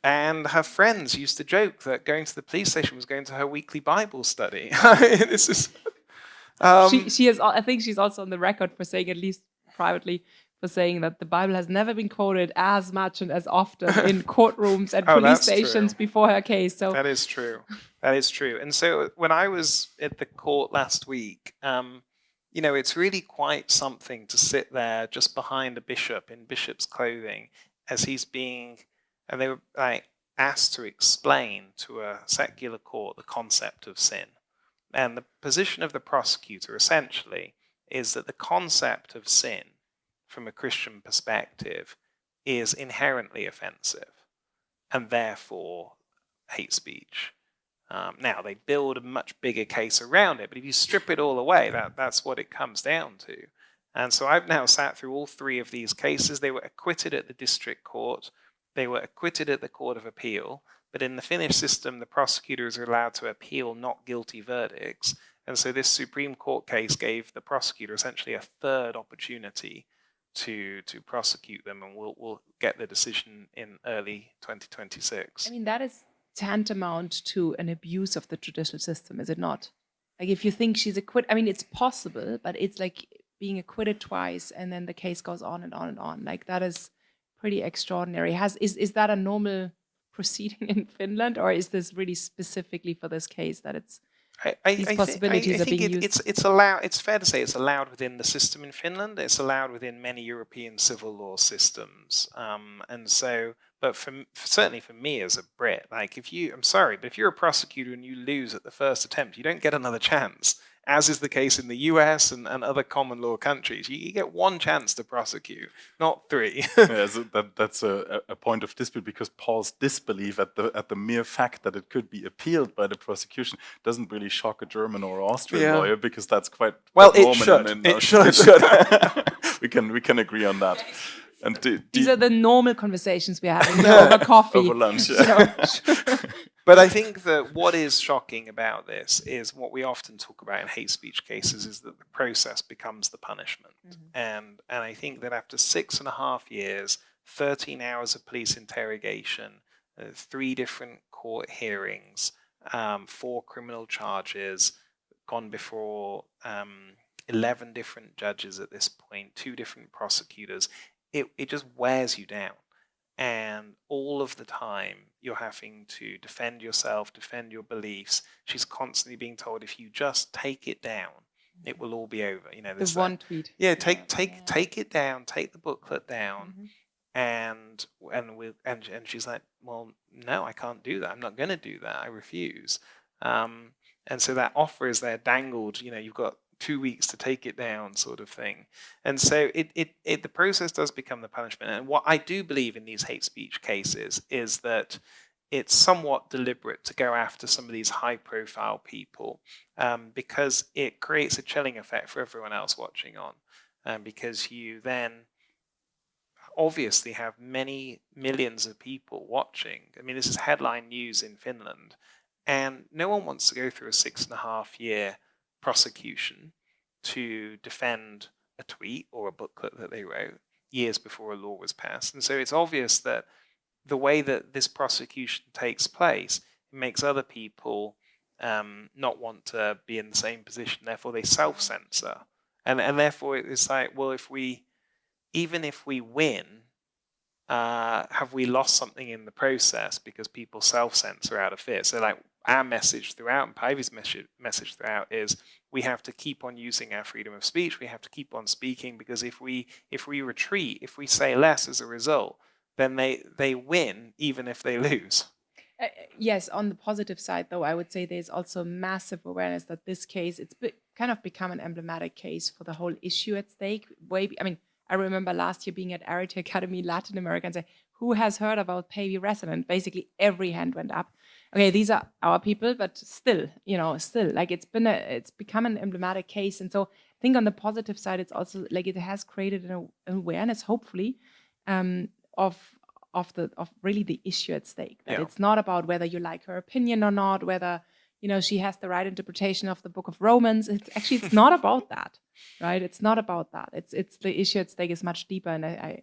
And her friends used to joke that going to the police station was going to her weekly Bible study. This is. She is. I think she's also on the record for saying, at least privately, for saying that the Bible has never been quoted as much and as often in courtrooms and police stations before her case. So that is true. That is true. And so when I was at the court last week, it's really quite something to sit there just behind a bishop in bishop's clothing as he's being. And they were asked to explain to a secular court the concept of sin. And the position of the prosecutor, essentially, is that the concept of sin, from a Christian perspective, is inherently offensive, and therefore hate speech. Now, they build a much bigger case around it, but if you strip it all away, that's what it comes down to. And so I've now sat through all 3 of these cases. They were acquitted at the district court. They were acquitted at the Court of Appeal, but in the Finnish system, the prosecutors are allowed to appeal not guilty verdicts. And so this Supreme Court case gave the prosecutor essentially a 3rd opportunity to prosecute them, and we'll get the decision in early 2026. I mean, that is tantamount to an abuse of the judicial system, is it not? Like, if you think she's acquitted, I mean, it's possible, but it's like being acquitted twice and then the case goes on and on and on. Like, that is pretty extraordinary. Is that a normal proceeding in Finland, or is this really specifically for this case that it's these possibilities are being used? It's allowed. It's fair to say it's allowed within the system in Finland. It's allowed within many European civil law systems, and so. But certainly for me as a Brit, like I'm sorry, but if you're a prosecutor and you lose at the first attempt, you don't get another chance, as is the case in the US and other common law countries. You get one chance to prosecute, not three. So that's a point of dispute, because Paul's disbelief at the mere fact that it could be appealed by the prosecution doesn't really shock a German or Austrian lawyer, because that's quite it should. It should. We can agree on that. And these are the normal conversations we're having over coffee. Over lunch, yeah. But I think that what is shocking about this is what we often talk about in hate speech cases is that the process becomes the punishment. And I think that after 6.5 years, 13 hours of police interrogation, 3 different court hearings, 4 criminal charges, gone before 11 different judges at this point, 2 different prosecutors, it just wears you down. And all of the time, you're having to defend yourself, defend your beliefs. She's constantly being told, if you just take it down, it will all be over. You know, there's one tweet. Yeah, take it down, take the booklet down, and she's like, well, no, I can't do that. I'm not going to do that. I refuse. And so that offer is there dangled. You know, you've got 2 weeks to take it down, sort of thing. And so the process does become the punishment. And what I do believe in these hate speech cases is that it's somewhat deliberate to go after some of these high-profile people, because it creates a chilling effect for everyone else watching on, because you then obviously have many millions of people watching. I mean, this is headline news in Finland, and no one wants to go through a 6.5-year prosecution to defend a tweet or a booklet that they wrote years before a law was passed. And so it's obvious that the way that this prosecution takes place, it makes other people not want to be in the same position. Therefore, they self-censor. And therefore, it's like, well, even if we win, have we lost something in the process because people self-censor out of fear? So like our message throughout, and Päivi's message throughout is we have to keep on using our freedom of speech. We have to keep on speaking, because if we retreat, if we say less as a result, then they win even if they lose. Yes, on the positive side, though, I would say there's also massive awareness that this case, it's kind of become an emblematic case for the whole issue at stake. I remember last year being at Arete Academy Latin America and say, who has heard about Precedent? Basically, every hand went up. Okay, these are our people, but still, like it's become an emblematic case. And so I think on the positive side, it's also like it has created an awareness, hopefully, of really the issue at stake. That it's not about whether you like her opinion or not, whether she has the right interpretation of the Book of Romans. It's not about that, right? It's not about that. It's the issue at stake is much deeper, and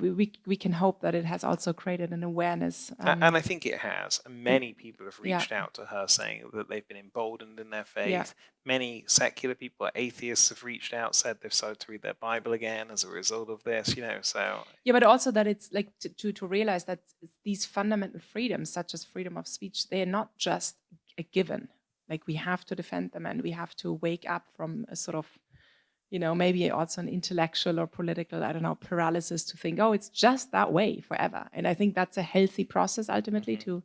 we can hope that it has also created an awareness. And I think it has. And many people have reached out to her saying that they've been emboldened in their faith. Yeah. Many secular people, atheists, have reached out, said they've started to read their Bible again as a result of this. So yeah, but also that it's like to realize that these fundamental freedoms, such as freedom of speech, they are not just a given. Like, we have to defend them, and we have to wake up from a sort of, maybe also an intellectual or political, paralysis to think, oh, it's just that way forever. And I think that's a healthy process ultimately to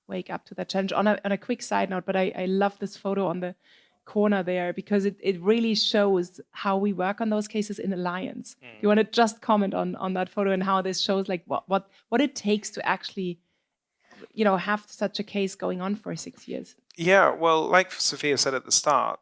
wake up to that challenge. On a quick side note, but I love this photo on the corner there, because it really shows how we work on those cases in alliance. You want to just comment on that photo and how this shows like what it takes to actually have such a case going on for 6 years? Yeah, well, like Sophia said at the start,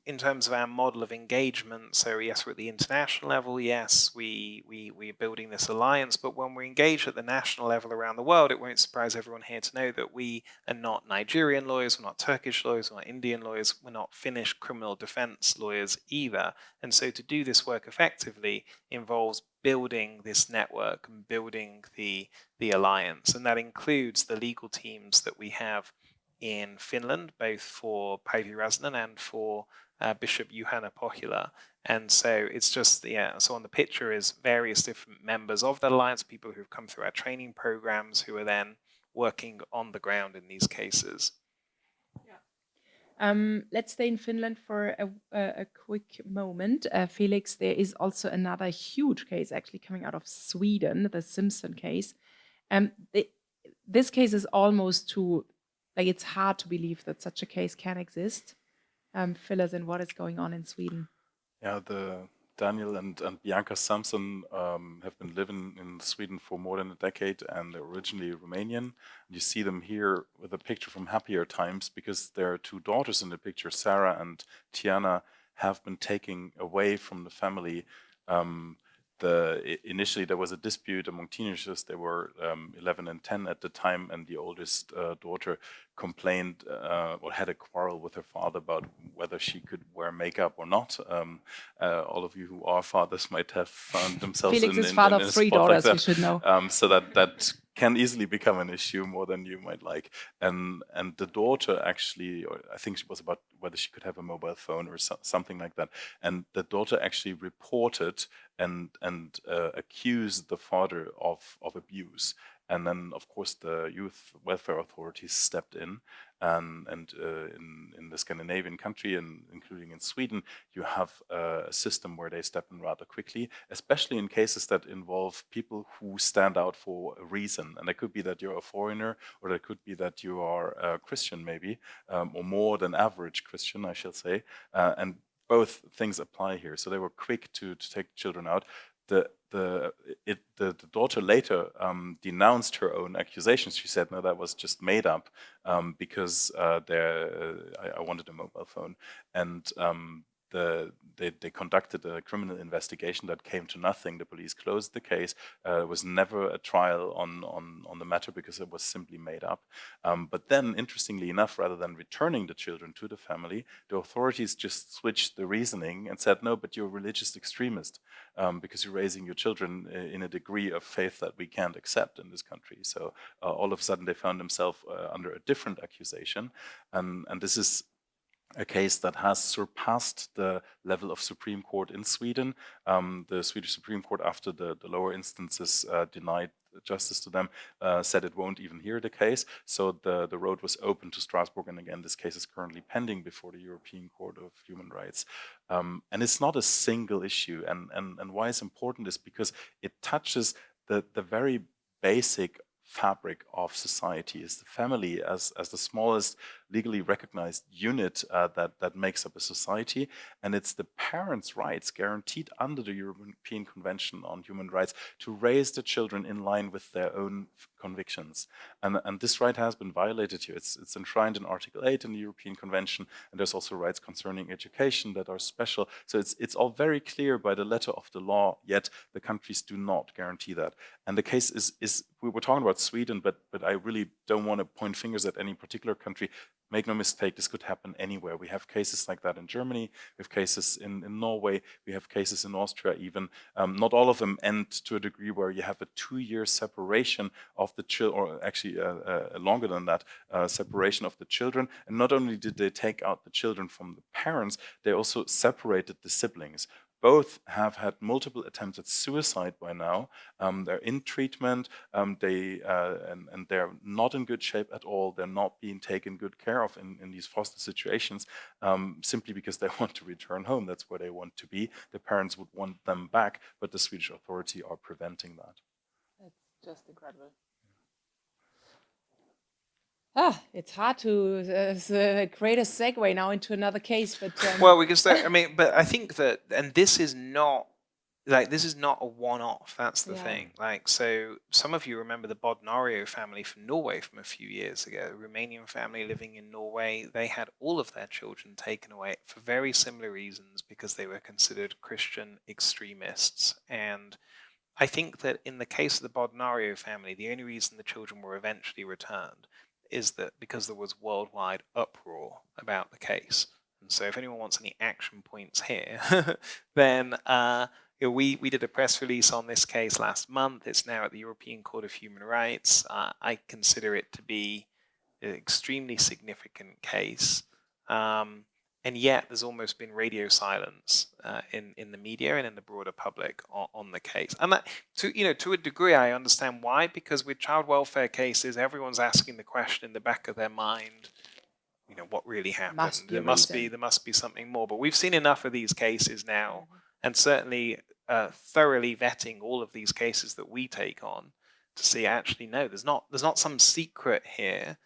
in terms of our model of engagement, so yes, we're at the international level, yes, we're building this alliance, but when we're engaged at the national level around the world, it won't surprise everyone here to know that we are not Nigerian lawyers, we're not Turkish lawyers, we're not Indian lawyers, we're not Finnish criminal defense lawyers either. And so to do this work effectively involves building this network and building the alliance. And that includes the legal teams that we have in Finland, both for Päivi Räsänen and for Bishop Juhana Pohjola. And so it's just, so on the picture is various different members of that alliance, people who've come through our training programs who are then working on the ground in these cases. Let's stay in Finland for a quick moment. Felix, there is also another huge case actually coming out of Sweden, the Simpson case. This case is almost too, it's hard to believe that such a case can exist. Fill us in what is going on in Sweden. Yeah, the Daniel and Bianca Samson have been living in Sweden for more than a decade, and they're originally Romanian. You see them here with a picture from happier times because their two daughters in the picture, Sarah and Tiana, have been taken away from the family. Initially, there was a dispute among teenagers. They were 11 and 10 at the time, and the oldest daughter complained or had a quarrel with her father about whether she could wear makeup or not. All of you who are fathers might have found themselves Felix in is father in of a 3 spot daughters, like you should know. So that can easily become an issue more than you might like. And the daughter actually, or I think it was about whether she could have a mobile phone or something like that. And the daughter actually reported and accused the father of abuse. And then, of course, the youth welfare authorities stepped in. And in the Scandinavian country, and including in Sweden, you have a system where they step in rather quickly, especially in cases that involve people who stand out for a reason. And it could be that you're a foreigner, or it could be that you are a Christian, maybe, or more than average Christian, I shall say. And both things apply here. So they were quick to take children out. The daughter later denounced her own accusations. She said, no, that was just made up because I wanted a mobile phone. And they conducted a criminal investigation that came to nothing. The police closed the case. There was never a trial on the matter because it was simply made up. But then, interestingly enough, rather than returning the children to the family, the authorities just switched the reasoning and said, no, but you're a religious extremist because you're raising your children in a degree of faith that we can't accept in this country. So all of a sudden they found themselves under a different accusation. And this is a case that has surpassed the level of Supreme Court in Sweden. The Swedish Supreme Court, after the lower instances denied justice to them, said it won't even hear the case. So the road was open to Strasbourg, and again, this case is currently pending before the European Court of Human Rights. And it's not a single issue. And why it's important is because it touches the very basic fabric of society. Is the family as the smallest legally recognized unit that makes up a society, and it's the parents' rights guaranteed under the European Convention on Human Rights to raise the children in line with their own convictions. And this right has been violated here. It's enshrined in Article 8 in the European Convention, and there's also rights concerning education that are special. So it's all very clear by the letter of the law, yet the countries do not guarantee that. And the case is we were talking about Sweden, but I really don't want to point fingers at any particular country. Make no mistake, this could happen anywhere. We have cases like that in Germany, we have cases in Norway, we have cases in Austria even. Not all of them end to a degree where you have a 2-year separation of the children, or actually longer than that, separation of the children. And not only did they take out the children from the parents, they also separated the siblings. Both have had multiple attempts at suicide by now. They're in treatment, and they're not in good shape at all. They're not being taken good care of in these foster situations, simply because they want to return home. That's where they want to be. The parents would want them back, but the Swedish authority are preventing that. That's just incredible. It's hard to create a segue now into another case, but well, because but I think that, and this is not like, this is not a one-off. That's the Yeah. thing. Like, so some of you remember the Bodnario family from Norway from a few years ago, a Romanian family living in Norway. They had all of their children taken away for very similar reasons, because they were considered Christian extremists. And I think that in the case of the Bodnario family, the only reason the children were eventually returned is that because there was worldwide uproar about the case. And so if anyone wants any action points here, then we did a press release on this case last month. It's now at the European Court of Human Rights. I consider it to be an extremely significant case. And yet there's almost been radio silence in the media and in the broader public on the case. And that, to a degree, I understand why, because with child welfare cases, everyone's asking the question in the back of their mind, what really happened? There must be something more. But we've seen enough of these cases now, and certainly thoroughly vetting all of these cases that we take on to see, actually, no, there's not some secret here.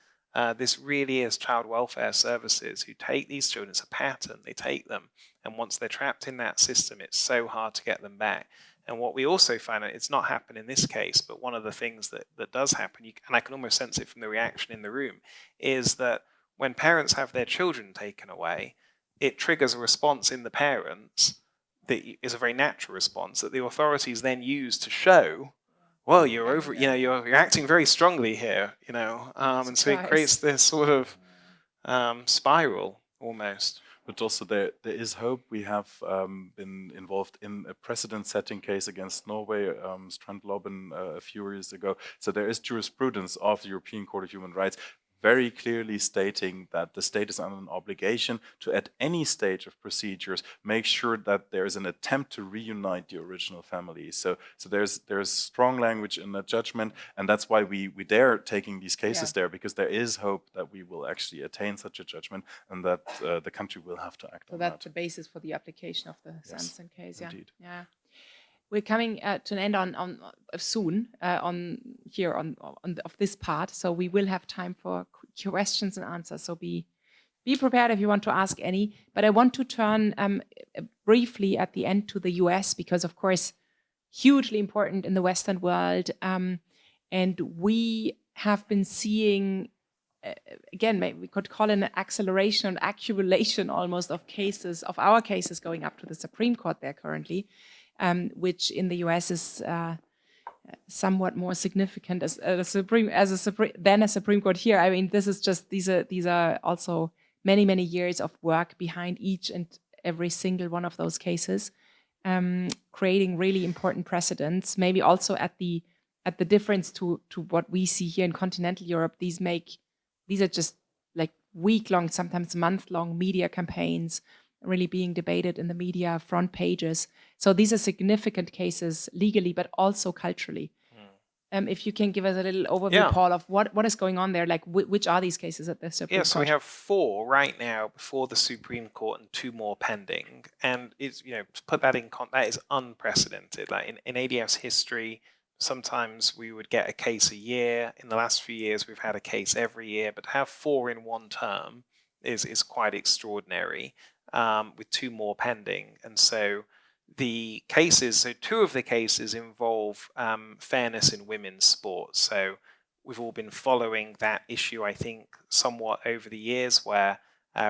This really is child welfare services who take these children. It's a pattern. They take them, and once they're trapped in that system, it's so hard to get them back. And what we also find out, it's not happened in this case, but one of the things that does happen, and I can almost sense it from the reaction in the room, is that when parents have their children taken away, it triggers a response in the parents that is a very natural response that the authorities then use to show, well, you're acting very strongly here, and so it creates this sort of spiral almost. But also there is hope. We have been involved in a precedent-setting case against Norway, Strandlobben, a few years ago. So there is jurisprudence of the European Court of Human Rights very clearly stating that the state is under an obligation to, at any stage of procedures, make sure that there is an attempt to reunite the original family. So there's strong language in that judgment, and that's why we dare taking these cases there, because there is hope that we will actually attain such a judgment, and that the country will have to act on that. So that's the basis for the application of the Samson case. Indeed. Yeah. We're coming to an end on soon on this part, so we will have time for questions and answers. So be prepared if you want to ask any. But I want to turn briefly at the end to the US, because of course, hugely important in the Western world, and we have been seeing. Again, maybe we could call it an acceleration, an accumulation almost of our cases going up to the Supreme Court there currently. Which in the US is somewhat more significant as a Supreme Court here. I mean, this is just these are also many years of work behind each and every single one of those cases, creating really important precedents. Maybe also at the difference to what we see here in continental Europe. These are just like week-long, sometimes month-long media campaigns, really being debated in the media front pages. So these are significant cases legally, but also culturally. If you can give us a little overview, Paul, of what is going on there, like which are these cases at the Supreme Court? So we have 4 right now before the Supreme Court and 2 more pending. And it's, to put that in context, that is unprecedented. Like in ADF's history, sometimes we would get a case a year. In the last few years, we've had a case every year, but to have 4 in one term is quite extraordinary. With 2 more pending. And so the cases, 2 of the cases involve fairness in women's sports. So we've all been following that issue, I think, somewhat over the years, where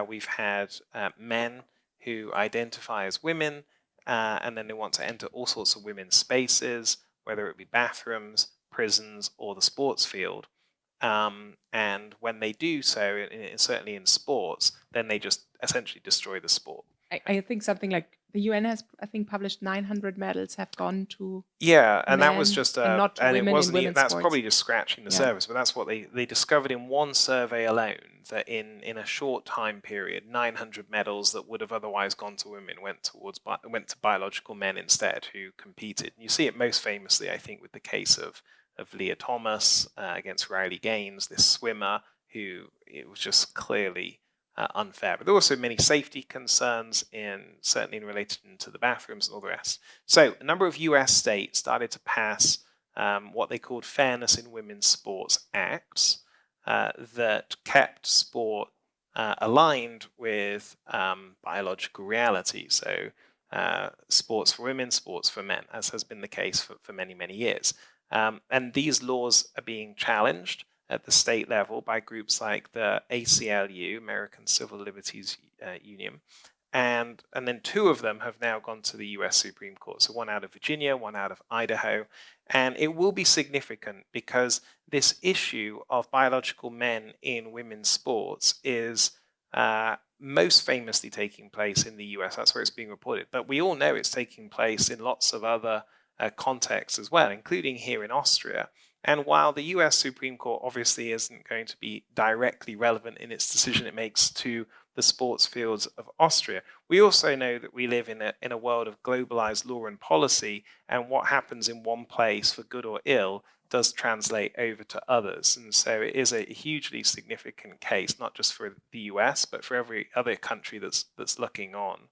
we've had men who identify as women, and then they want to enter all sorts of women's spaces, whether it be bathrooms, prisons, or the sports field. And when they do so, certainly in sports, then they just essentially destroy the sport. I think something like the UN has, I think, published 900 medals have gone to and that was just not to women, it wasn't that's sports. Probably just scratching the surface, but that's what they discovered in one survey alone, that in a short time period, 900 medals that would have otherwise gone to women went to biological men instead, who competed. And you see it most famously, I think, with the case of Leah Thomas against Riley Gaines, this swimmer who it was just clearly unfair. But there were also many safety concerns, certainly in relation to the bathrooms and all the rest. So a number of US states started to pass what they called Fairness in Women's Sports Acts that kept sport aligned with biological reality. So sports for women, sports for men, as has been the case for many, many years. And these laws are being challenged at the state level by groups like the ACLU, American Civil Liberties Union, and then 2 of them have now gone to the US Supreme Court. So 1 out of Virginia, 1 out of Idaho, and it will be significant because this issue of biological men in women's sports is most famously taking place in the US. That's where it's being reported. But we all know it's taking place in lots of other contexts as well, including here in Austria. And while the US Supreme Court obviously isn't going to be directly relevant in its decision it makes to the sports fields of Austria, we also know that we live in a world of globalized law and policy, and what happens in one place for good or ill does translate over to others. And so it is a hugely significant case, not just for the US, but for every other country that's looking on.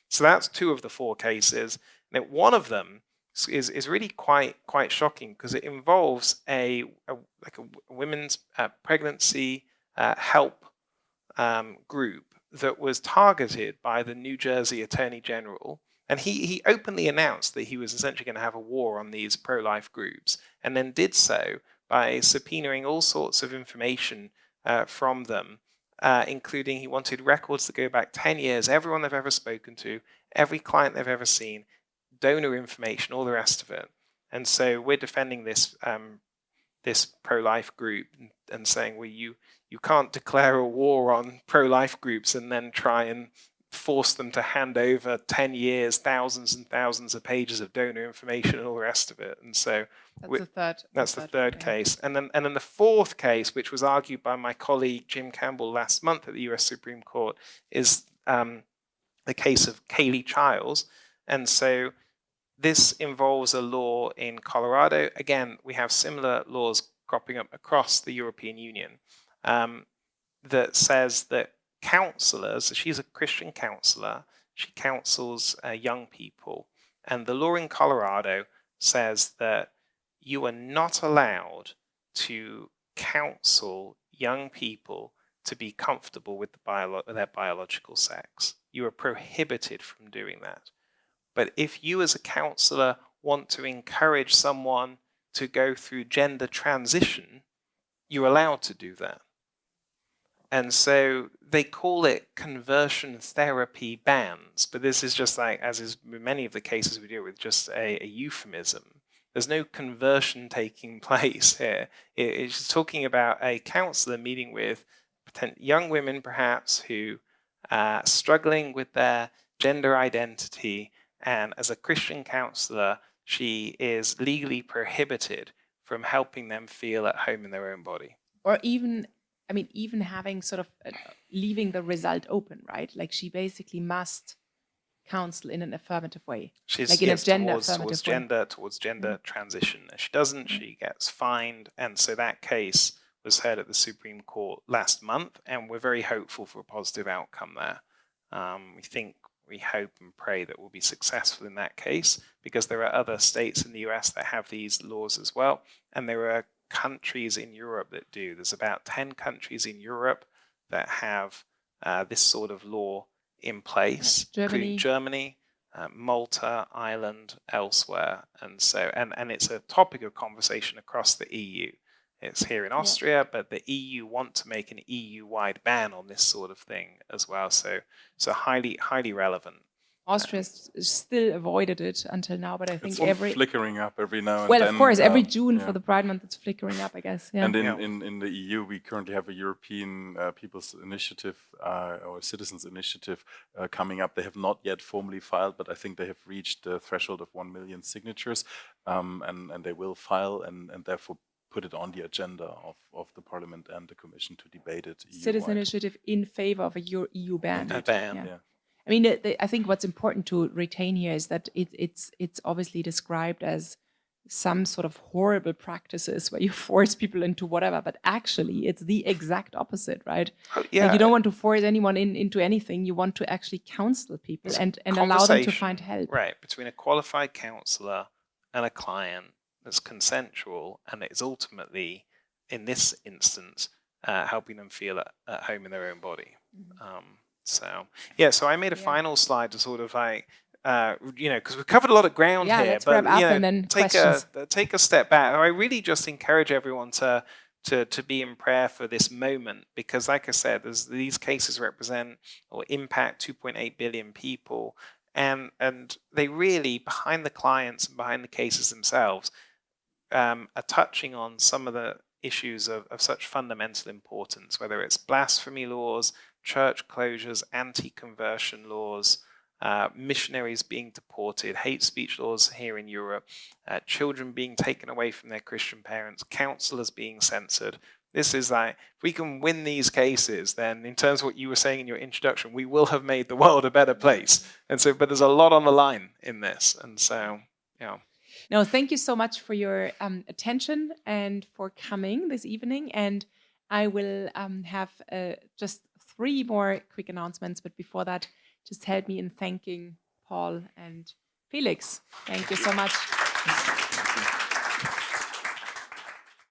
So that's 2 of the 4 cases. Now, one of them is really quite shocking because it involves a women's pregnancy help group that was targeted by the New Jersey Attorney General. And he openly announced that he was essentially going to have a war on these pro-life groups, and then did so by subpoenaing all sorts of information from them, including he wanted records that go back 10 years, everyone they've ever spoken to, every client they've ever seen, donor information, all the rest of it. And so we're defending this this pro-life group and saying, well, you can't declare a war on pro-life groups and then try and force them to hand over 10 years, thousands and thousands of pages of donor information and all the rest of it. And so that's the third case. And then the 4th case, which was argued by my colleague Jim Campbell last month at the US Supreme Court, is the case of Kaylee Childs. And so this involves a law in Colorado. Again, we have similar laws cropping up across the European Union that says that counselors, so she's a Christian counselor, she counsels young people, and the law in Colorado says that you are not allowed to counsel young people to be comfortable with their biological sex. You are prohibited from doing that. But if you as a counselor want to encourage someone to go through gender transition, you're allowed to do that. And so they call it conversion therapy bans, but this is just like, as is many of the cases we deal with, just a euphemism. There's no conversion taking place here. It's talking about a counselor meeting with young women, perhaps, who are struggling with their gender identity, and as a Christian counselor, she is legally prohibited from helping them feel at home in their own body. Or even having sort of leaving the result open, right? Like she basically must counsel in an affirmative way. She's like in a gender towards gender transition. If she doesn't, she gets fined. And so that case was heard at the Supreme Court last month, and we're very hopeful for a positive outcome there. We hope and pray that we'll be successful in that case, because there are other states in the US that have these laws as well, and there are countries in Europe that do. There's about 10 countries in Europe that have this sort of law in place, including Germany, Malta, Ireland, elsewhere. And so, and it's a topic of conversation across the EU. It's here in Austria, but the EU want to make an EU-wide ban on this sort of thing as well. So highly relevant. Austria still avoided it until now, but I think it's flickering up every now and then. Well, of course, every June for the Pride Month, it's flickering up, I guess. Yeah. And in the EU, we currently have a European People's Initiative or Citizens Initiative coming up. They have not yet formally filed, but I think they have reached the threshold of 1 million signatures, and they will file and therefore put it on the agenda of the Parliament and the Commission to debate it. Citizen Initiative in favor of a EU ban. A ban. Yeah. I mean, I think what's important to retain here is that it's obviously described as some sort of horrible practices where you force people into whatever, but actually it's the exact opposite, right? Yeah. Like you don't want to force anyone into anything. You want to actually counsel people and allow them to find help. Right, between a qualified counselor and a client that's consensual, and it's ultimately, in this instance, helping them feel at home in their own body. So I made a final slide to sort of like because we've covered a lot of ground Yeah, here. let's But wrap up and then questions. take a step back. I really just encourage everyone to be in prayer for this moment, because, like I said, these cases represent or impact 2.8 billion people, and they really, behind the clients and behind the cases themselves, are touching on some of the issues of such fundamental importance, whether it's blasphemy laws, church closures, anti-conversion laws, missionaries being deported, hate speech laws here in Europe, children being taken away from their Christian parents, counselors being censored. This is like, if we can win these cases, then in terms of what you were saying in your introduction, we will have made the world a better place. And so, but there's a lot on the line in this. And so, yeah. No, thank you so much for your attention and for coming this evening. And I will have just 3 more quick announcements. But before that, just help me in thanking Paul and Felix. Thank you so much.